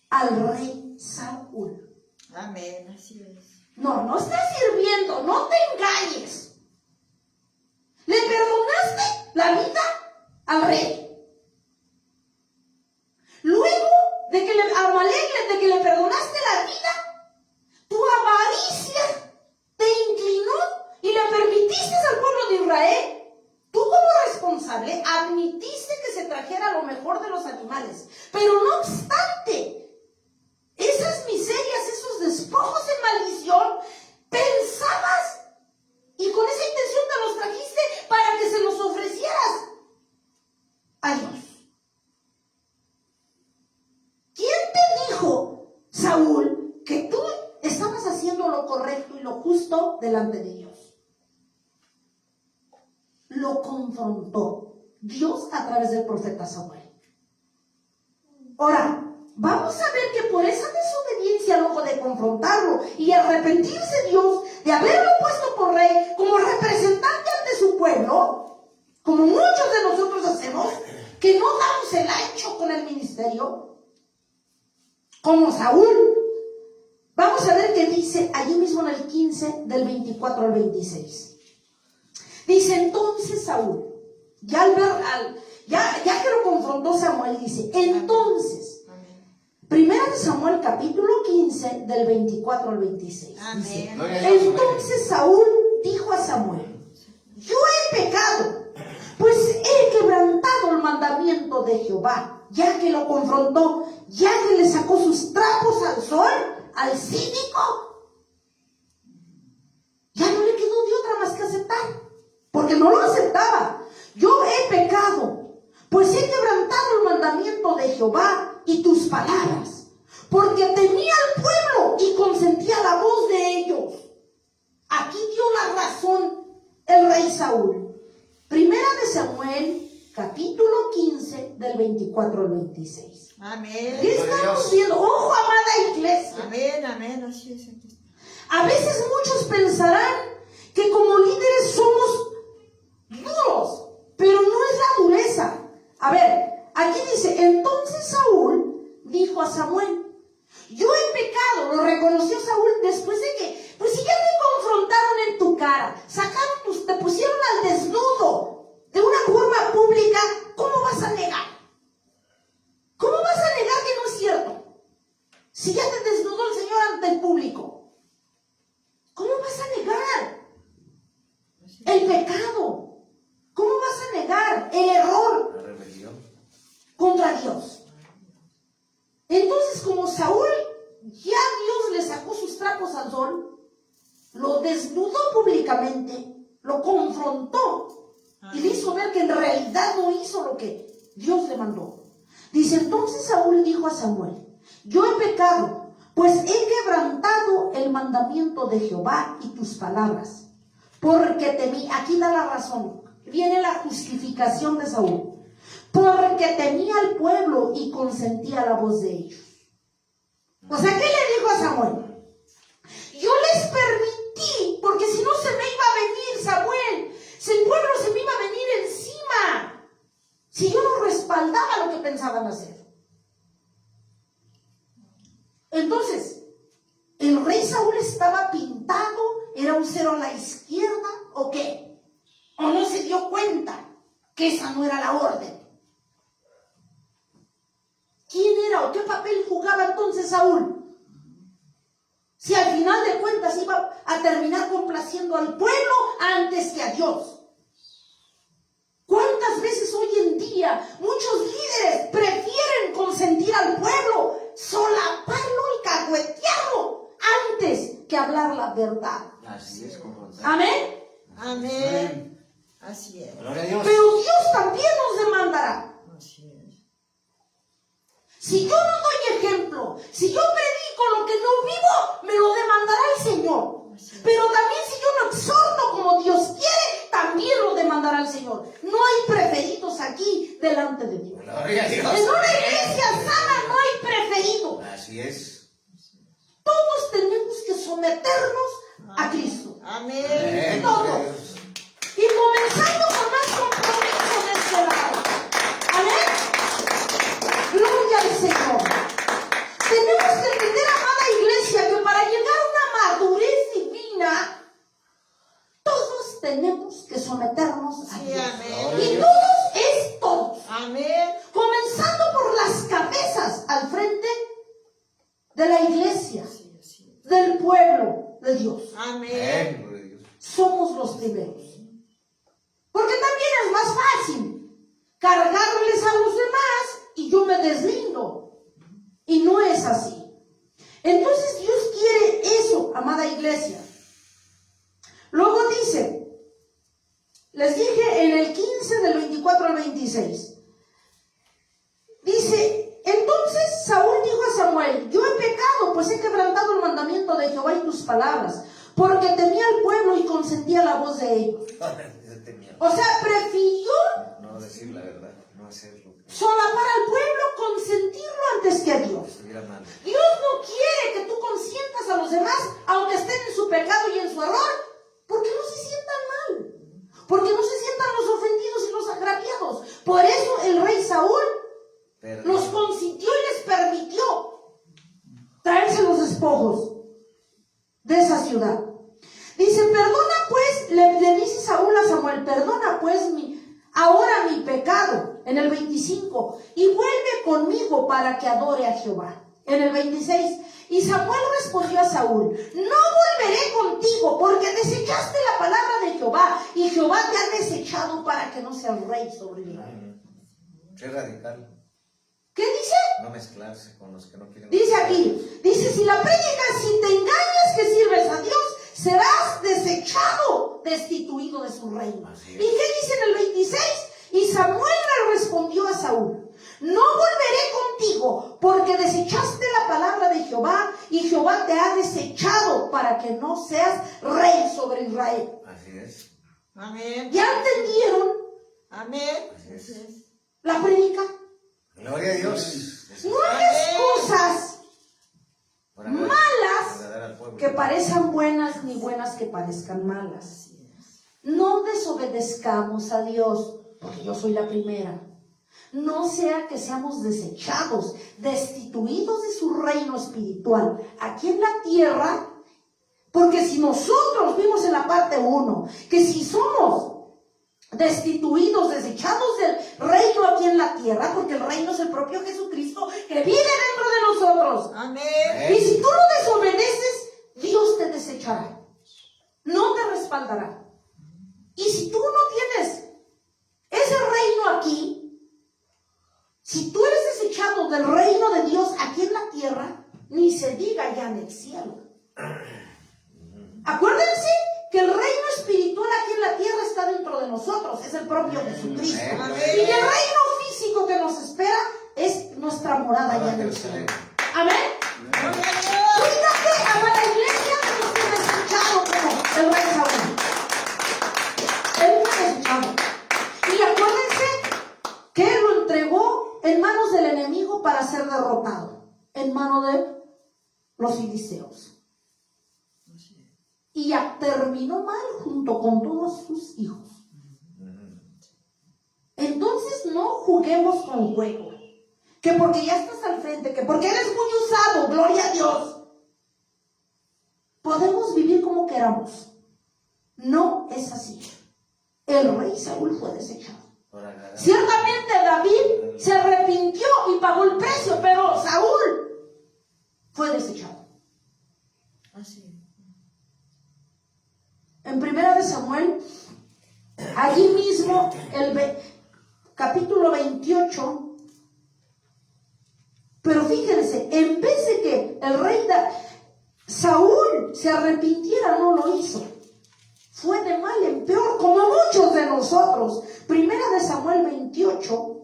al rey Saúl. Amén, así es. No estás sirviendo, no te engañes. ¿Le perdonaste la vida al rey? Luego de que le perdonaste la vida, tu avaricia te inclinó y le permitiste al pueblo de Israel. Tú como responsable admitiste que se trajera lo mejor de los animales, pero no obstante, esas miserias, esos despojos en maldición, pensabas y con esa intención te los trajiste para que se los ofrecieras a Dios. ¿Quién te dijo, Saúl, que tú estabas haciendo lo correcto y lo justo delante de Dios? Lo confrontó Dios a través del profeta Samuel. Ahora, vamos a ver que por esa desobediencia, luego de confrontarlo y arrepentirse Dios de haberlo puesto por rey como representante ante su pueblo, como muchos de nosotros hacemos, que no damos el ancho con el ministerio, como Saúl. Vamos a ver qué dice allí mismo en el 15, del 24 al 26. Dice entonces Saúl, ya que lo confrontó Samuel, dice entonces, Primera de Samuel capítulo 15 del 24 al 26. Dice, entonces Saúl dijo a Samuel: yo he pecado, pues he quebrantado el mandamiento de Jehová. Ya que lo confrontó, ya que le sacó sus trapos al sol, al cínico, ya no le quedó de otra más que aceptar, porque no lo aceptaba. Yo he pecado, pues he quebrantado el mandamiento de Jehová y tus palabras, porque temía al pueblo y consentía la voz de ellos. Aquí dio la razón el rey Saúl. Primera de Samuel, capítulo 15, del 24 al 26. Amén. ¿Qué estamos viendo? Ojo, amada iglesia. Amén, amén, así es. A veces muchos pensarán que como líderes somos duros, pero no es la dureza. A ver, aquí dice, entonces Saúl dijo a Samuel: yo he pecado. Lo reconoció Saúl después de que, pues si ya te confrontaron en tu cara, te pusieron al desnudo de una forma pública, ¿cómo vas a negar? ¿Cómo vas a negar que no es cierto? Si ya te desnudó el Señor ante el público, ¿cómo vas a negar el pecado? ¿Cómo vas a negar el error? La rebelión Contra Dios. Entonces, como Saúl ya Dios le sacó sus trapos al sol, lo desnudó públicamente, lo confrontó y le hizo ver que en realidad no hizo lo que Dios le mandó. Dice, entonces Saúl dijo a Samuel, yo he pecado, pues he quebrantado el mandamiento de Jehová y tus palabras, porque temí. Aquí da la razón, viene la justificación de Saúl. Porque temía al pueblo y consentía la voz de ellos. O sea, ¿qué le dijo a Samuel? Yo les permití, porque si no se me iba a venir, Samuel, si el pueblo se me iba a venir encima, si yo no respaldaba lo que pensaban hacer. Entonces, el rey Saúl estaba pintado, era un cero a la izquierda, ¿o qué? ¿O no se dio cuenta que esa no era la orden? ¿Quién era o qué papel jugaba entonces Saúl? Si al final de cuentas iba a terminar complaciendo al pueblo antes que a Dios. ¿Cuántas veces hoy en día muchos líderes prefieren consentir al pueblo, solaparlo y cahuetearlo antes que hablar la verdad? Así es, como. Amén. Amén. Así es. Gloria a Dios. Pero Dios también nos demandará. Así es. Si yo no doy ejemplo, si yo predico lo que no vivo, me lo demandará el Señor. Pero también si yo no exhorto como Dios quiere, también lo demandará el Señor. No hay preferidos aquí delante de Dios. Gloria a Dios. En una iglesia sana no hay preferido. Así es. Todos tenemos que someternos a Cristo. Amén. Amén. Todo. Gloria a Dios. Y comenzando con más compromiso de este lado. Amén. Gloria al Señor. Tenemos que entender, amada iglesia, que para llegar a una madurez divina, todos tenemos que someternos a Sí, Dios. amén. Y todos es todos. Amén. Comenzando por las cabezas al frente de la iglesia, Así es, así es. del pueblo de Dios. Amén. Amén. Gloria a Dios. Somos los primeros. Porque también es más fácil cargarles a los demás y yo me deslindo. Y no es así. Entonces Dios quiere eso, amada iglesia. Luego dice, les dije en el 15 del 24 al 26. Dice, entonces Saúl dijo a Samuel, yo he pecado, pues he quebrantado el mandamiento de Jehová y tus palabras, porque temía al pueblo y consentía la voz de ellos. Yo tenía. O sea, prefirió No decir la verdad, no hacerlo. solapar al pueblo, consentirlo antes que a Dios. Estuviera mal. Dios no quiere que tú consientas a los demás, aunque estén en su pecado y en su error, porque no se sientan mal, porque no se sientan los ofendidos y los agraviados. Por eso el rey Saúl los consintió y les permitió traerse los despojos de esa ciudad. Dice, perdona pues, le dice Saúl a Samuel, perdona pues ahora mi pecado, en el 25, y vuelve conmigo para que adore a Jehová. En el 26, y Samuel respondió a Saúl, no volveré contigo, porque desechaste la palabra de Jehová, y Jehová te ha desechado para que no seas rey sobre Israel. Qué radical. ¿Qué dice? No mezclarse con los que no quieren. Dice aquí, dice, si la predicas, si te engañas que sirves a Dios, serás desechado, destituido de su reino. Así ¿Y es. qué dice en el 26? Y Samuel le respondió a Saúl, no volveré contigo, porque desechaste la palabra de Jehová, y Jehová te ha desechado para que no seas rey sobre Israel. Así es. Amén. ¿Ya entendieron Amén. Así es. Así es. la predica? Gloria a Dios. No hagas cosas Por agradar- malas agradar al pueblo. que parezcan buenas, ni buenas que parezcan malas. Así es. No desobedezcamos a Dios, porque yo soy la primera. No sea que seamos desechados, destituidos de su reino espiritual aquí en la tierra, porque si nosotros vimos en la parte 1 que si somos destituidos, desechados del reino aquí en la tierra, porque el reino es el propio Jesucristo que vive dentro de nosotros. Amén. Y si tú lo desobedeces, Dios te desechará, no te respaldará. Y si tú no tienes ese reino aquí, si tú eres desechado del reino de Dios aquí en la tierra, ni se diga ya en el cielo. Acuérdense que el reino espiritual aquí en la tierra está dentro de nosotros, es el propio Jesucristo. Amén. Y el reino físico que nos espera es Jerusalén. Amén. Gloria a Dios. Fíjate, amada iglesia, que fue desechado como el rey Saúl. Él fue desechado. Y acuérdense que él lo entregó en manos del enemigo para ser derrotado, en manos de los filisteos. Y terminó mal junto con todos sus hijos. Entonces no juguemos con juego. Que porque ya estás al frente, que porque eres muy usado, gloria a Dios, podemos vivir como queramos. No es así. El rey Saúl fue desechado. Ciertamente David se arrepintió y pagó el precio, pero Saúl fue desechado. Así es. En 1 Samuel, allí mismo, capítulo 28, pero fíjense, en vez de que el rey Saúl se arrepintiera, no lo hizo. Fue de mal en peor, como muchos de nosotros. 1 Samuel 28,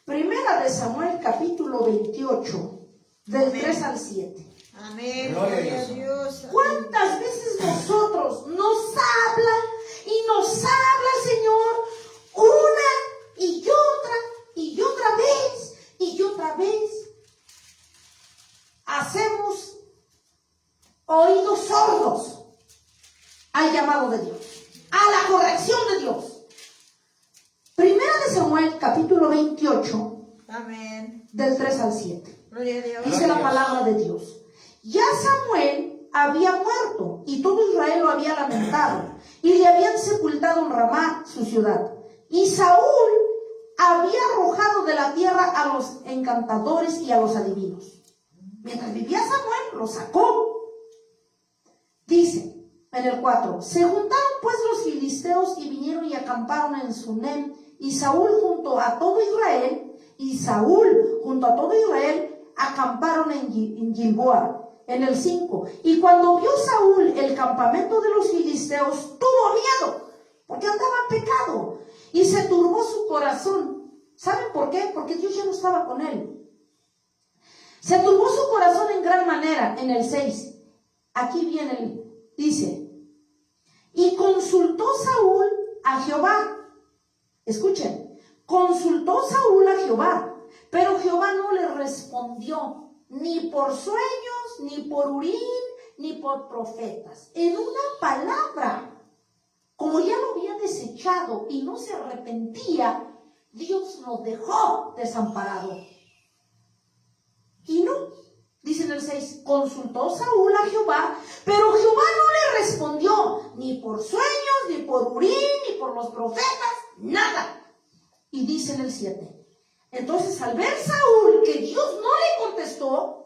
1 Samuel capítulo 28, del 3 al 7. Amén. Gloria a Gloria a Dios. Dios. ¿Cuántas veces nosotros nos habla y nos habla el Señor una y otra vez y otra vez? Hacemos oídos sordos al llamado de Dios, a la corrección de Dios. 1 Samuel capítulo 28, Amén. del 3 al 7. Gloria a Dios. Dice la palabra de Dios. Ya Samuel había muerto y todo Israel lo había lamentado y le habían sepultado en Ramá, su ciudad. Y Saúl había arrojado de la tierra a los encantadores y a los adivinos. Mientras vivía Samuel, lo sacó. Dice en el 4: se juntaron pues los filisteos y vinieron y acamparon en Sunem, y Saúl junto a todo Israel acamparon en Gilboa. En el 5: y cuando vio Saúl el campamento de los filisteos, tuvo miedo, porque andaba en pecado, y se turbó su corazón. ¿Saben por qué? Porque Dios ya no estaba con él. Se turbó su corazón en gran manera. En el 6, aquí viene, dice: y consultó Saúl a Jehová. Escuchen, consultó Saúl a Jehová, pero Jehová no le respondió, ni por sueños, ni por Urim, ni por profetas. En una palabra, como ya lo había desechado y no se arrepentía, Dios lo dejó desamparado. Y no, dice en el 6, consultó Saúl a Jehová, pero Jehová no le respondió, ni por sueños, ni por Urim, ni por los profetas, nada. Y dice en el 7, entonces al ver Saúl que Dios no le contestó,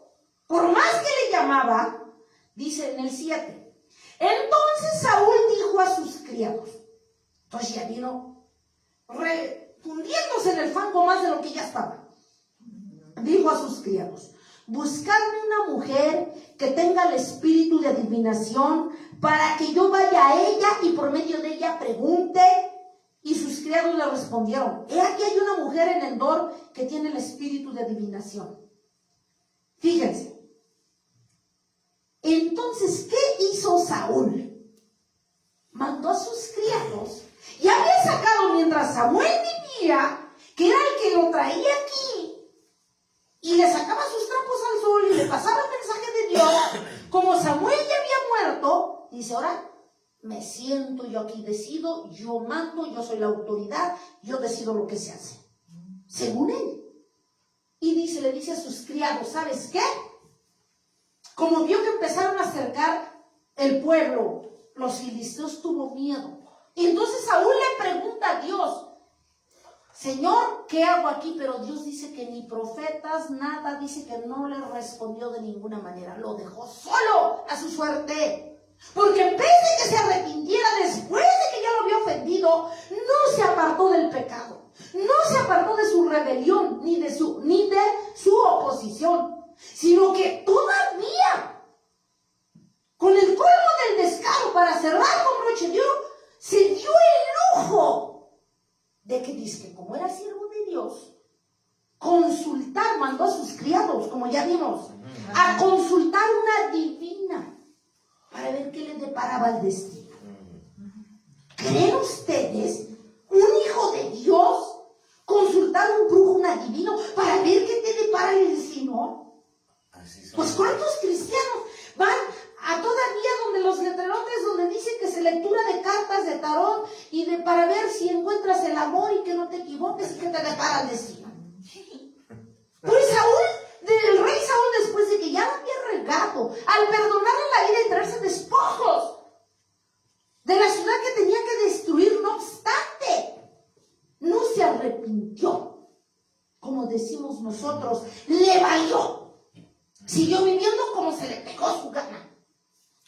por más que le llamaba, dice en el 7, entonces Saúl dijo a sus criados, entonces ya vino refundiéndose en el fango más de lo que ya estaba, dijo a sus criados, buscadme una mujer que tenga el espíritu de adivinación, para que yo vaya a ella y por medio de ella pregunte. Y sus criados le respondieron, he aquí hay una mujer en Endor que tiene el espíritu de adivinación. Fíjense. Entonces, ¿qué hizo Saúl? Mandó a sus criados y había sacado, mientras Samuel vivía, que era el que lo traía aquí, y le sacaba sus trapos al sol y le pasaba el mensaje de Dios. Como Samuel ya había muerto, dice, ahora me siento yo aquí, decido, yo mando, yo soy la autoridad, yo decido lo que se hace, según él. Y dice, le dice a sus criados, ¿sabes qué? Como vio que empezaron a acercar el pueblo, los filisteos, tuvo miedo. Y entonces Saúl le pregunta a Dios, Señor, ¿qué hago aquí? Pero Dios dice que ni profetas, nada, dice que no le respondió de ninguna manera, lo dejó solo a su suerte. Porque en vez de que se arrepintiera después de que ya lo había ofendido, no se apartó del pecado, no se apartó de su rebelión, ni de su oposición, sino que todavía, con el colmo del descaro para cerrar con broche de oro, se dio el lujo de que dice que como era siervo de Dios, mandó como ya vimos, a consultar una divina para ver qué le deparaba el destino. ¿Creen ustedes un hijo de Dios consultar a un brujo, un adivino, para ver qué te depara el destino? Pues ¿cuántos cristianos van a todavía donde los letrerotes donde dice que se lectura de cartas de tarot y de para ver si encuentras el amor y que no te equivoques y que te depara el destino? Pues el rey Saúl, después de que ya lo había regado, al perdonarle la vida y traerse despojos de la ciudad que tenía que destruir, no obstante, no se arrepintió, como decimos nosotros, le valió. Siguió viviendo como se le pegó su gana.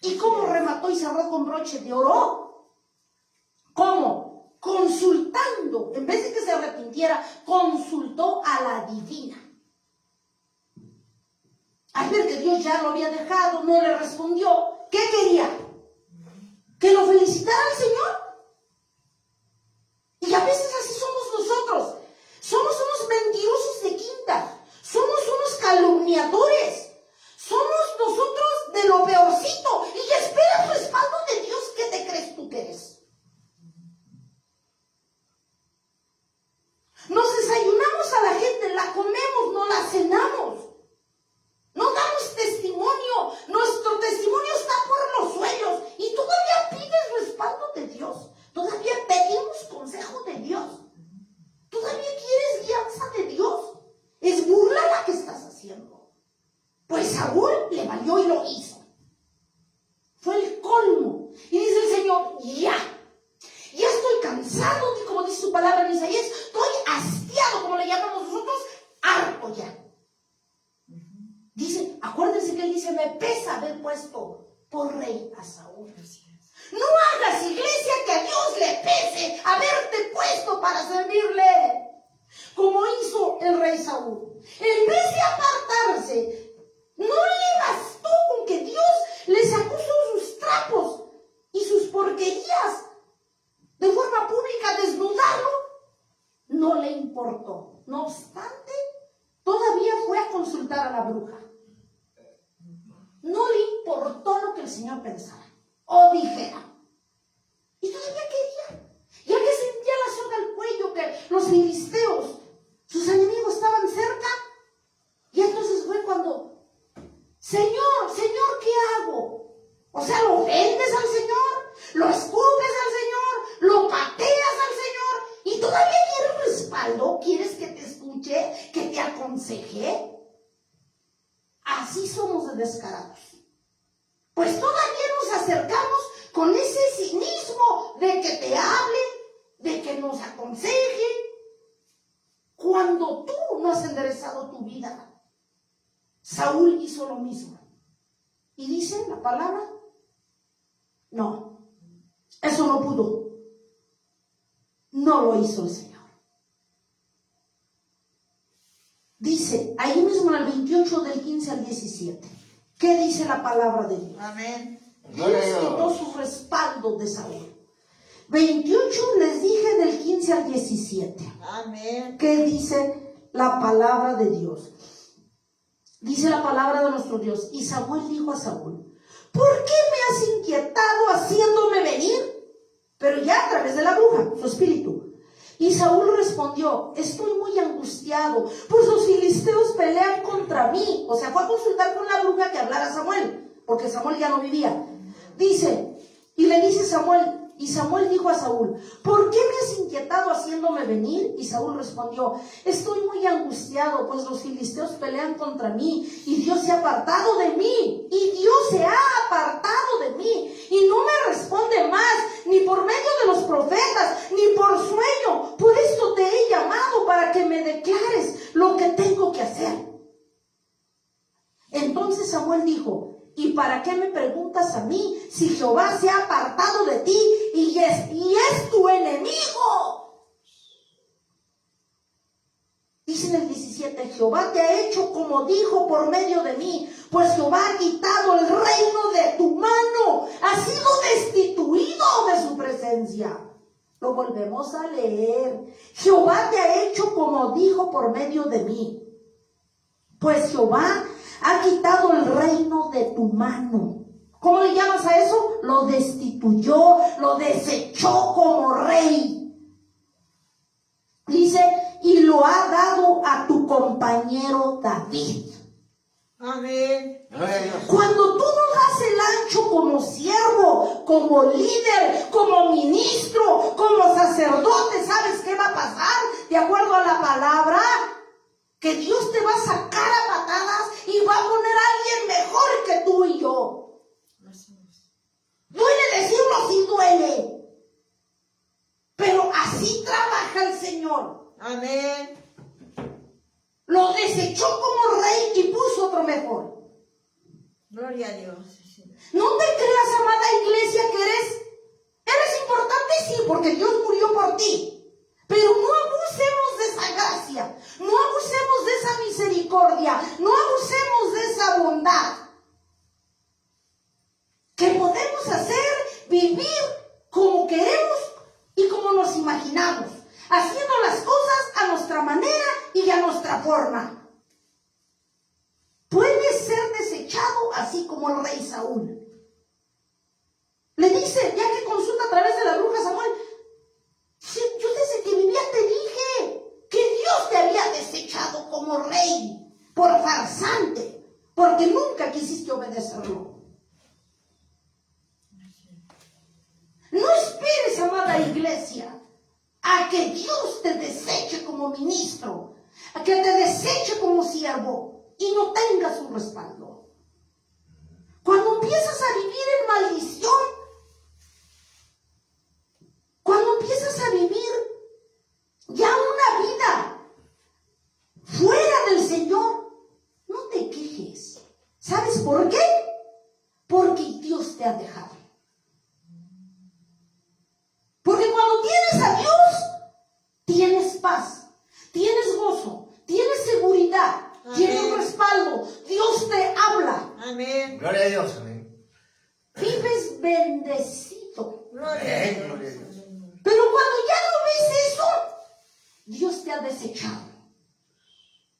¿Y cómo remató y cerró con broche de oro? ¿Cómo? Consultando, en vez de que se arrepintiera, consultó a la divina. Al ver que Dios ya lo había dejado, no le respondió. ¿Qué quería? ¿Que lo felicitara al Señor? Y a veces así somos nosotros. Somos unos mentirosos de quinta. Somos unos calumniadores. Somos nosotros de lo peorcito. Y esperas respaldo de Dios. ¿Qué te crees tú que eres? Nos desayunamos a la gente, la comemos, no la cenamos. No damos testimonio. Nuestro testimonio está por los suelos. Y todavía pides respaldo de Dios. Todavía pedimos consejo de Dios. Todavía quieres guianza de Dios. Es burla la que estás haciendo. Pues Saúl le valió y lo hizo. Fue el colmo. Y dice el Señor, ya estoy cansado, como dice su palabra en Isaías, estoy hastiado, como le llamamos nosotros, harto ya. Dice, acuérdense que él dice, me pesa haber puesto por rey a Saúl. No hagas, iglesia, que a Dios le pese haberte puesto para servirle, como hizo el rey Saúl. En vez de apartarse, no le bastó con que Dios le sacó sus trapos y sus porquerías de forma pública, desnudarlo, no le importó. No obstante, todavía fue a consultar a la bruja. No le importó lo que el Señor pensara o dijera. Y todavía quería. Ya que sentía la soga al cuello, que los filisteos, sus enemigos, estaban cerca. Y entonces fue cuando, Señor, ¿qué hago? O sea, ¿lo ofendes al Señor? ¿Lo escupes al Señor? ¿Lo pateas al Señor? ¿Y todavía quieres respaldo? ¿Quieres que te escuche? ¿Que te aconseje? Así somos de descarados. Pues todavía nos acercamos con ese cinismo de que te hable, de que nos aconseje, cuando tú no has enderezado tu vida. Saúl hizo lo mismo. Y dice la palabra, no, eso no pudo. No lo hizo el Señor. Dice, ahí mismo en el 28 del 15 al 17, ¿qué dice la palabra de Dios? Amén. Dios quitó su respaldo de Saúl. 28 les dije del 15 al 17. Amén. ¿Qué dice la palabra de Dios? Dice la palabra de nuestro Dios. Y Samuel dijo a Saúl, ¿por qué me has inquietado haciéndome venir? Pero ya a través de la bruja, su espíritu. Y Saúl respondió, estoy muy angustiado, pues los filisteos pelean contra mí. O sea, fue a consultar con la bruja que hablara a Samuel, porque Samuel ya no vivía. Dice, y le dice Samuel, y Samuel dijo a Saúl, ¿por qué me has inquietado haciéndome venir? Y Saúl respondió, estoy muy angustiado, pues los filisteos pelean contra mí, y Dios se ha apartado de mí, y Dios se ha apartado de mí, y no me responde más, ni por medio de los profetas, ni por sueño. Por esto te he llamado, para que me declares lo que tengo que hacer. Entonces Samuel dijo, ¿y para qué me preguntas a mí si Jehová se ha apartado de ti y es tu enemigo? Dice en el 17, Jehová te ha hecho como dijo por medio de mí, pues Jehová ha quitado el reino de tu mano, has sido destituido de su presencia. Lo volvemos a leer. Jehová te ha hecho como dijo por medio de mí. pues Jehová ha quitado el reino de tu mano. ¿Cómo le llamas a eso? Lo destituyó, lo desechó como rey. Dice, y lo ha dado a tu compañero David. Amén. Gloria a Dios. Cuando tú no das el ancho como siervo, como líder, como ministro, como sacerdote, ¿sabes qué va a pasar? De acuerdo a la palabra, que Dios te va a sacar a patadas y va a poner a alguien mejor que tú y yo. Así es. Duele decirlo, sí duele. Pero así trabaja el Señor. Amén. Lo desechó como rey y puso otro mejor. Gloria a Dios. Sí. No te creas, amada iglesia, que eres importante, sí, porque Dios murió por ti. Pero no abusemos de esa gracia, no abusemos de esa misericordia, no abusemos de esa bondad que podemos hacer, vivir como queremos y como nos imaginamos, haciendo las cosas a nuestra manera y a nuestra forma. Puede ser desechado así como el rey Saúl. Le dice, ya que consulta a través de la bruja Samuel, yo desde que vivía te dije que Dios te había desechado como rey por farsante, porque nunca quisiste obedecerlo. No esperes, amada iglesia, a que Dios te deseche como ministro, a que te deseche como siervo y no tengas un respaldo. Cuando empiezas a vivir en maldición, cuando empiezas a vivir ya una vida fuera del Señor, no te quejes. ¿Sabes por qué? Porque Dios te ha dejado. Porque cuando tienes a Dios, tienes paz, tienes gozo, tienes seguridad, tienes un respaldo. Dios te habla. Amén. Gloria a Dios. Amén. Vives bendecido. Gloria a Dios. Gloria a Dios. Pero cuando ya no ves eso, Dios te ha desechado.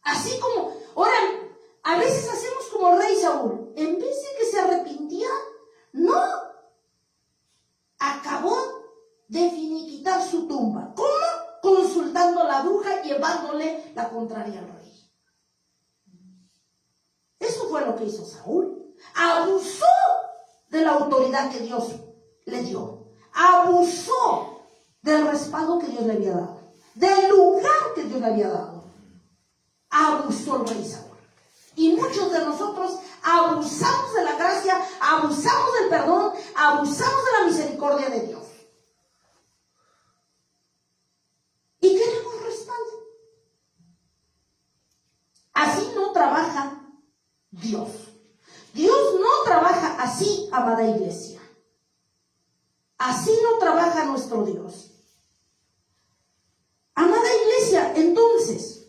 Así como, ahora, a veces hacemos como el rey Saúl. En vez de que se arrepintiera, no. Acabó de finiquitar su tumba. ¿Cómo? Consultando a la bruja, llevándole la contraria al rey. Eso fue lo que hizo Saúl. Abusó de la autoridad que Dios le dio. Abusó del respaldo que Dios le había dado, del lugar que Dios le había dado. Abusó el rey Saúl. Y muchos de nosotros abusamos de la gracia, abusamos del perdón, abusamos de la misericordia de Dios. Y queremos respaldo. Así no trabaja Dios. Dios no trabaja así, amada iglesia. Así no trabaja nuestro Dios. Amada iglesia, entonces,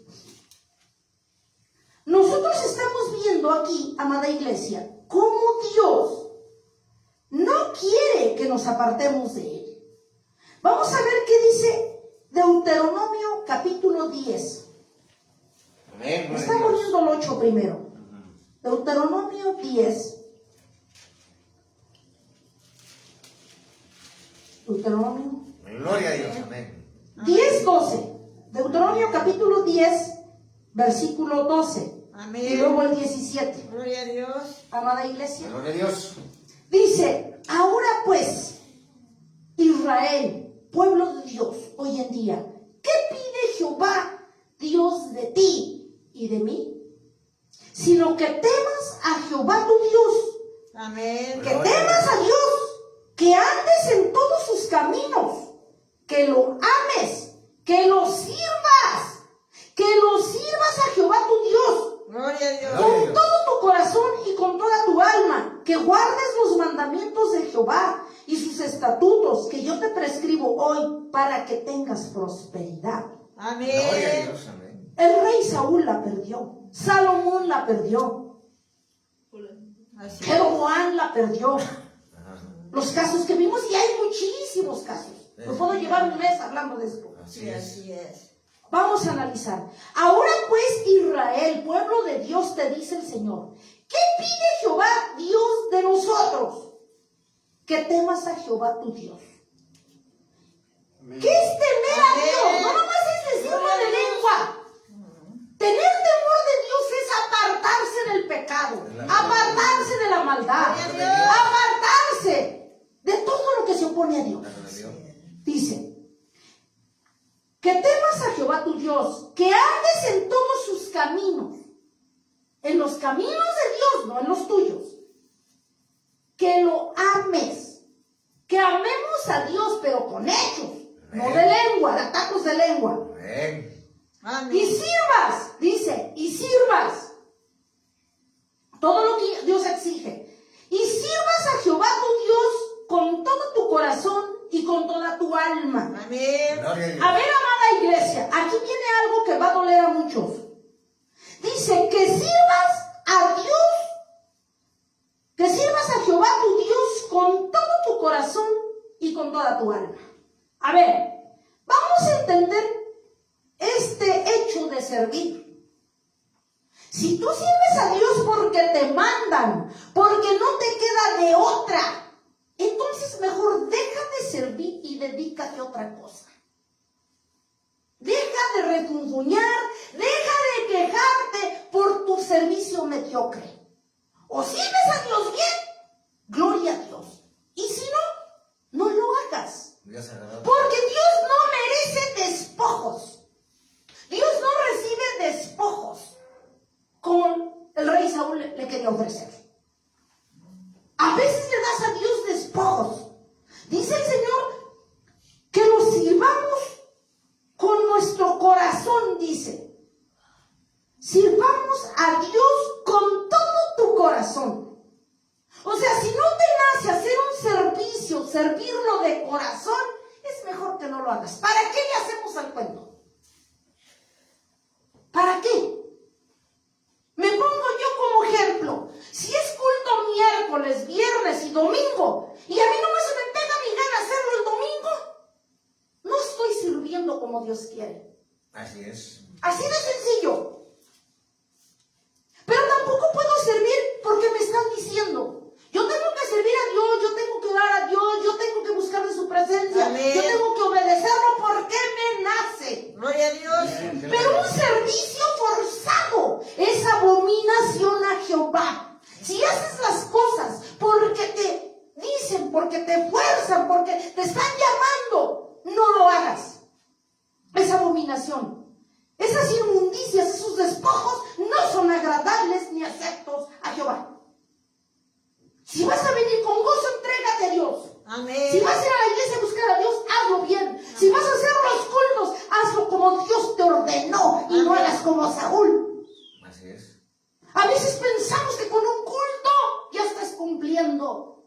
nosotros estamos viendo aquí, amada iglesia, cómo Dios no quiere que nos apartemos de Él. Vamos a ver qué dice Deuteronomio capítulo 10. Amén. Está poniendo el 8 primero. Deuteronomio 10. Deuteronomio Gloria a Dios. Amén. 10, 12. Deuteronomio capítulo 10, versículo 12. Amén. Y luego el 17. Gloria a Dios. Amada iglesia. Gloria a Dios. Dice, ahora pues, Israel, pueblo de Dios, hoy en día, ¿qué pide Jehová, Dios de ti y de mí? Sino que temas a Jehová tu Dios, Amén. que temas a Dios, que andes en todos sus caminos, que lo ames, que lo sirvas a Jehová tu Dios, Gloria a Dios. con todo tu corazón y con toda tu alma, que guardes los mandamientos de Jehová y sus estatutos que yo te prescribo hoy para que tengas prosperidad. Gloria a Amén. Dios. Amén. El rey Saúl la perdió, Salomón la perdió, Así es. Jeroboam la perdió. Ajá. Los casos que vimos, y hay muchísimos casos. Me puedo llevar un mes hablando de esto. Así Sí, es. así es. Vamos a analizar. Ahora pues, Israel, pueblo de Dios, te dice el Señor, ¿qué pide Jehová, Dios de nosotros? Que temas a Jehová tu Dios. ¿Qué es temer a Dios? No nomás es decirlo de lengua. Tener temor de Dios es apartarse del pecado, apartarse de la maldad, apartarse de todo lo que se opone a Dios. Dice, que temas a Jehová tu Dios, que andes en todos sus caminos, en los caminos de Dios, no en los tuyos, que lo ames, que amemos a Dios, pero con hechos, no de lengua, de atacos de lengua. Amén. Y sirvas, dice, y sirvas todo lo que Dios exige. Y sirvas a Jehová tu Dios con todo tu corazón y con toda tu alma. Amén. Gloria a Dios. A ver, amada iglesia, aquí viene algo que va a doler a muchos. Dice que sirvas a Dios, que sirvas a Jehová tu Dios con todo tu corazón y con toda tu alma. A ver, vamos a entender este hecho de servir. Si tú sirves a Dios porque te mandan, porque no te queda de otra, entonces mejor deja de servir y dedícate a otra cosa. Deja de refunfuñar, deja de quejarte por tu servicio mediocre. O sirves a Dios bien, gloria a Dios. Y si no, no lo hagas. Dios agradable. Porque Dios no merece despojos. Dios no recibe despojos como el rey Saúl le quería ofrecer. A veces le das a Dios despojos. Dice el Señor que lo sirvamos con nuestro corazón, dice. Sirvamos a Dios con todo tu corazón. O sea, si no te nace hacer un servicio, servirlo de corazón, es mejor que no lo hagas. ¿Para qué le hacemos al cuento? ¿Para qué? Me pongo yo como ejemplo. Si es culto miércoles, viernes y domingo, y a mí nomás se me pega mi gana hacerlo el domingo, no estoy sirviendo como Dios quiere. Así es. Así de sencillo. Pero tampoco puedo servir porque me están diciendo, yo tengo que servir a Dios, yo tengo que orar a Dios, yo tengo que buscar de su presencia, Amén. yo tengo que obedecerlo porque me nace. Gloria a Dios. Pero un servicio forzado es abominación a Jehová. Si haces las cosas porque te dicen, porque te fuerzan, porque te están llamando, no lo hagas. Es abominación. Esas inmundicias, esos despojos no son agradables ni aceptos a Jehová. Si vas a venir con gozo, entrégate a Dios. Amén. Si vas a ir a la iglesia a buscar a Dios, hazlo bien. Si vas a hacer los cultos, hazlo como Dios te ordenó y no hagas como Saúl. Así es. A veces pensamos que con un culto ya estás cumpliendo.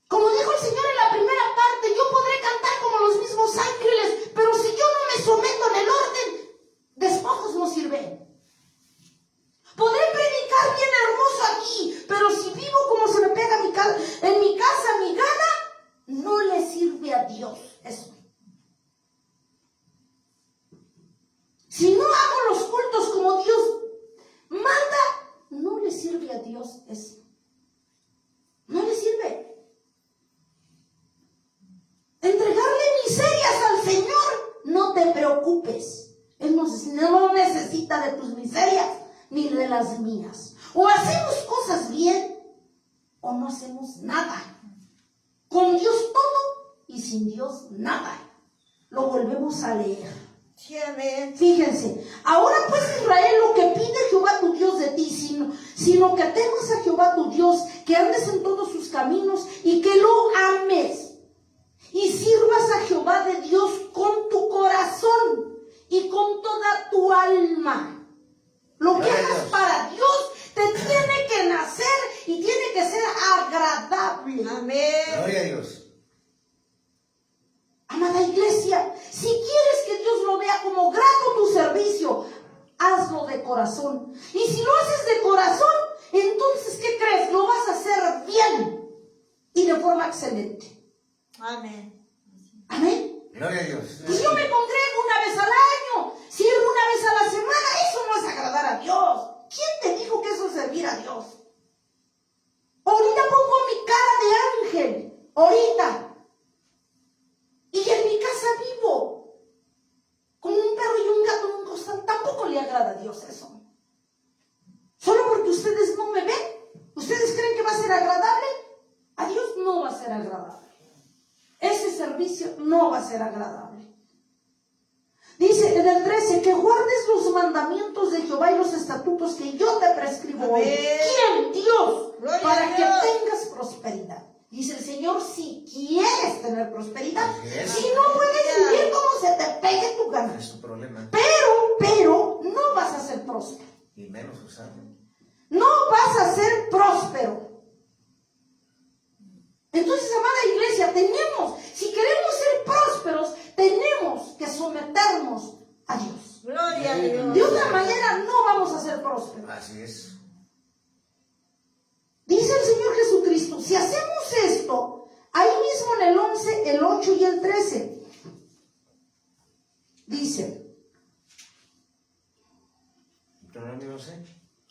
Como dijo el Señor en la primera parte, yo podré cantar como los mismos ángeles, pero si yo no me someto en el orden, despojos no sirven. Podré predicar bien hermoso aquí, pero si vivo como se me pega en mi casa mi gana, no le sirve a Dios eso. Si no hago los cultos como Dios manda, no le sirve a Dios eso. No le sirve. Entregarle miserias al Señor, no te preocupes. Él no necesita de tus miserias ni de las mías. O hacemos cosas bien o no hacemos nada. Con Dios todo y sin Dios nada. Lo volvemos a leer. Sí, amén. Fíjense, ahora pues Israel, lo que pide Jehová tu Dios de ti, sino que temas a Jehová tu Dios, que andes en todos sus caminos y que lo ames. Y sirvas a Jehová de Dios con tu corazón y con toda tu alma. Lo que hagas para Dios te tiene que nacer y tiene que ser agradable. Amén. Gloria a Dios. Amada iglesia, si quieres que Dios lo vea como grato tu servicio, hazlo de corazón. Y si lo haces de corazón, entonces, ¿qué crees? Lo vas a hacer bien y de forma excelente. Amén. Amén. Gloria a Dios. Pues yo me congrego una vez al año, sirvo una vez a la semana, eso no es agradar a Dios. ¿Quién te dijo que eso es servir a Dios? Ahorita pongo mi cara de ángel, ahorita. Y en mi casa vivo, como un perro y un gato en un costal. Tampoco le agrada a Dios eso. Solo porque ustedes no me ven, ¿ustedes creen que va a ser agradable? A Dios no va a ser agradable. Ese servicio no va a ser agradable. Dice en el 13, que guardes los mandamientos de Jehová y los estatutos que yo te prescribo hoy. ¿Quién? Dios. Gloria Para a que Dios. tengas prosperidad. Dice el Señor, si quieres tener prosperidad, Así es. si no puedes vivir como se te pegue tu gana. Es su problema. Pero no vas a ser próspero. Y menos usarlo. No vas a ser próspero. Entonces, amada iglesia, si queremos ser prósperos, tenemos que someternos a Dios. Gloria a Dios. De otra manera no vamos a ser prósperos. Así es. Dice el Señor Jesucristo, si hacemos esto, ahí mismo en el 11, el 8 y el 13, dice, Deuteronomio 11.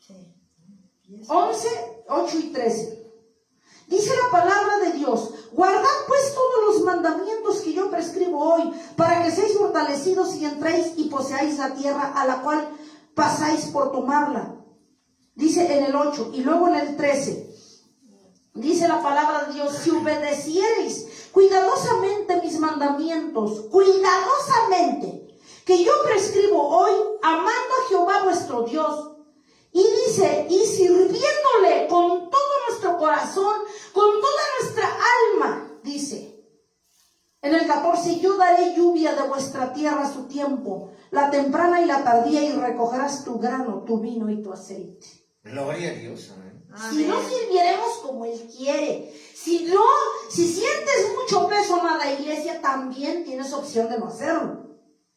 Sí. 11, 8 y 13. Dice la palabra de Dios, guardad pues todos los mandamientos que yo prescribo hoy, para que seáis fortalecidos y entréis y poseáis la tierra a la cual pasáis por tomarla. Dice en el 8 y luego en el 13. Dice la palabra de Dios, si obedeciereis cuidadosamente mis mandamientos, cuidadosamente, que yo prescribo hoy, amando a Jehová vuestro Dios. Y dice, y sirviéndole con todo nuestro corazón, con toda nuestra alma, dice. En el 14, yo daré lluvia de vuestra tierra a su tiempo, la temprana y la tardía, y recogerás tu grano, tu vino y tu aceite. Gloria a Dios. Amén. Si no sirviéremos como Él quiere, si sientes mucho peso, amada iglesia, también tienes opción de no hacerlo.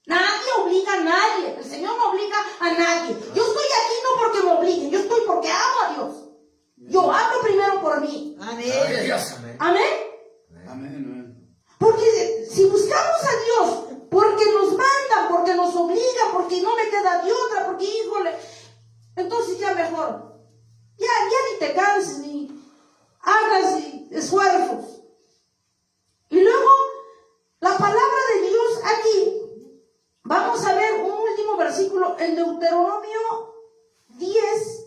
Nadie obliga a nadie, el Señor no obliga a nadie. Yo estoy aquí no porque me obliguen, yo estoy porque amo a Dios. Yo hablo primero por mí. Gloria a Amén. Dios. Amén. Amén. Amén. Porque si buscamos a Dios, porque nos mandan, porque nos obligan, porque no me queda de otra, porque híjole, entonces ya mejor. Ya ni te canses, ni hagas esfuerzos. Y luego, la palabra de Dios aquí, vamos a ver un último versículo en Deuteronomio 10,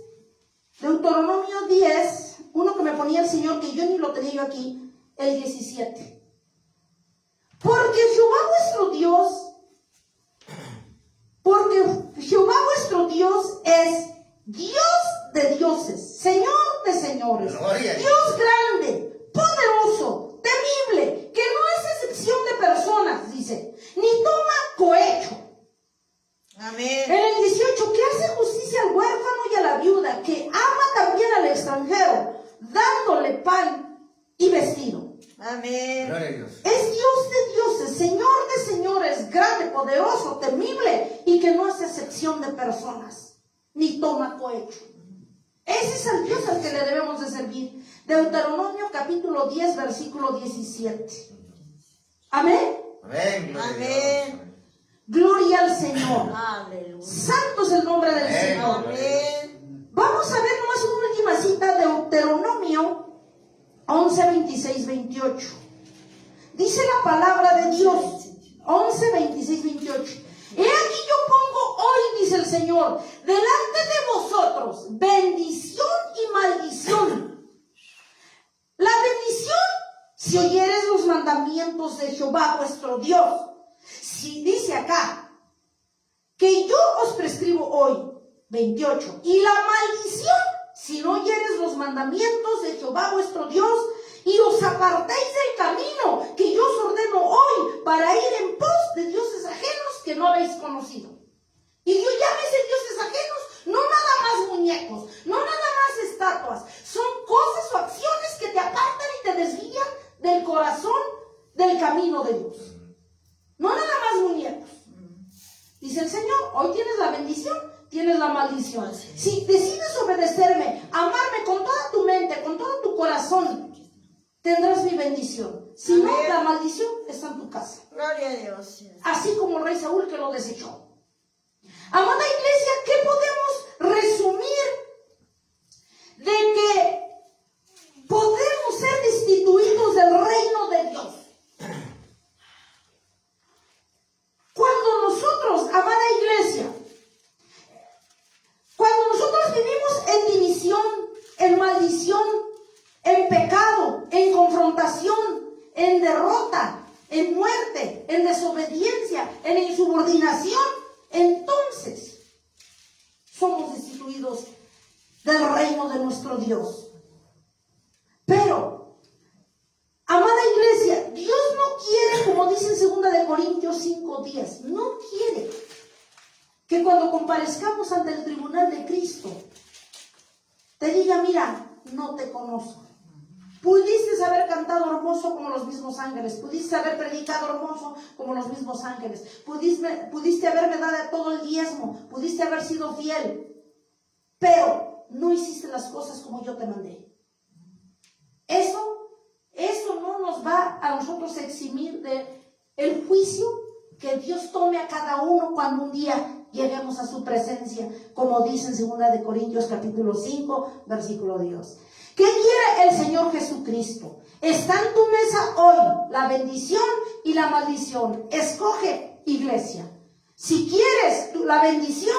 uno que me ponía el Señor, que yo ni lo tenía yo aquí, el 17. Porque Jehová vuestro Dios es Dios de dioses, Señor de señores, Gloria a Dios. Dios grande, poderoso, temible, que no es excepción de personas, dice, ni toma cohecho. Amén. En el 18, que hace justicia al huérfano y a la viuda, que ama también al extranjero, dándole pan y vestido. Amén. Gloria a Dios. Es Dios de dioses, Señor de señores, grande, poderoso, temible, y que no hace excepción de personas, ni toma cohecho. Ese es el Dios al que le debemos de servir. Deuteronomio capítulo 10, versículo 17. Amén. Amén. Gloria a Dios. Amén. Gloria al Señor. Aleluya. Santo es el nombre del Amén. Señor. Amén. Vamos a ver nomás una última cita, Deuteronomio 11, 26, 28. Dice la palabra de Dios, 11, 26, 28. He aquí yo pongo hoy, dice el Señor, delante de vosotros bendición y maldición. La bendición, si oyeres los mandamientos de Jehová vuestro Dios. Si dice acá, que yo os prescribo hoy, 28. Y la maldición, si no oyeres los mandamientos de Jehová vuestro Dios, y os apartéis del camino que yo os ordeno hoy, para ir en pos de dioses ajenos que no habéis conocido. Y yo llámese dioses ajenos, no nada más muñecos, no nada más estatuas, son cosas o acciones que te apartan y te desvían del corazón del camino de Dios. No nada más muñecos. Dice el Señor, hoy tienes la bendición, tienes la maldición. Si decides obedecerme, amarme con toda tu mente, con todo tu corazón, tendrás mi bendición. Si no, Amén. la maldición está en tu casa. Gloria a Dios. Así como el rey Saúl que lo desechó. Amada iglesia, ¿qué podemos resumir de que podemos ser destituidos del reino de Dios? Cuando nosotros, amada iglesia, cuando nosotros vivimos en división, en maldición, en pecado, en confrontación, en derrota, en muerte, en desobediencia, en insubordinación, entonces somos destituidos del reino de nuestro Dios. Pero, amada iglesia, Dios no quiere, como dice en 2 Corintios 5:10, no quiere que cuando comparezcamos ante el tribunal de Cristo, te diga, mira, no te conozco. Pudiste haber cantado hermoso como los mismos ángeles, pudiste haber predicado hermoso como los mismos ángeles, pudiste haberme dado todo el diezmo, pudiste haber sido fiel, pero no hiciste las cosas como yo te mandé. Eso no nos va a nosotros eximir de el juicio que Dios tome a cada uno cuando un día lleguemos a su presencia, como dice en 2 Corintios capítulo 5, versículo 10. ¿Qué quiere el Señor Jesucristo? Está en tu mesa hoy la bendición y la maldición. Escoge, iglesia. Si quieres la bendición,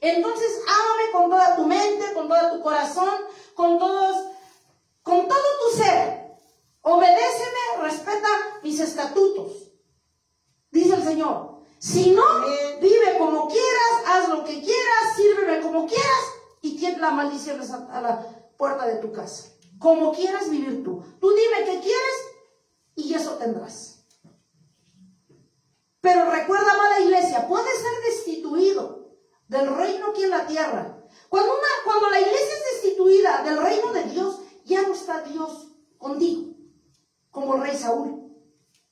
entonces ámame con toda tu mente, con todo tu corazón, con todo tu ser. Obedéceme, respeta mis estatutos. Dice el Señor. Si no, vive como quieras, haz lo que quieras, sírveme como quieras y tiene la maldición a la puerta de tu casa. Como quieras vivir tú. Tú dime qué quieres y eso tendrás. Pero recuerda, amada iglesia, puedes ser destituido del reino aquí en la tierra. Cuando la iglesia es destituida del reino de Dios, ya no está Dios contigo. Como el rey Saúl.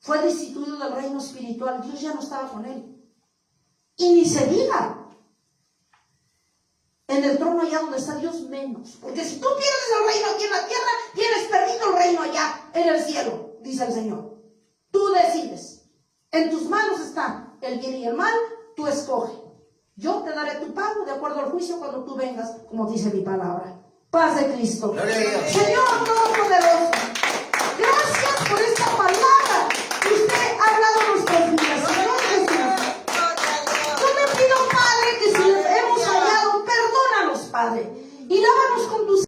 Fue destituido del reino espiritual. Dios ya no estaba con él. Y ni se diga en el trono allá donde está Dios menos. Porque si tú pierdes el reino aquí en la tierra, tienes perdido el reino allá en el cielo, dice el Señor. Tú decides. En tus manos está el bien y el mal, tú escoge. Yo te daré tu pago de acuerdo al juicio cuando tú vengas, como dice mi palabra. Paz de Cristo. Gloria a Dios. Señor Todopoderoso, gracias por esta palabra que usted ha hablado a nuestras vidas. Señor Jesús, yo te pido, Padre, que si hemos fallado, perdónanos, Padre, y lávanos con tu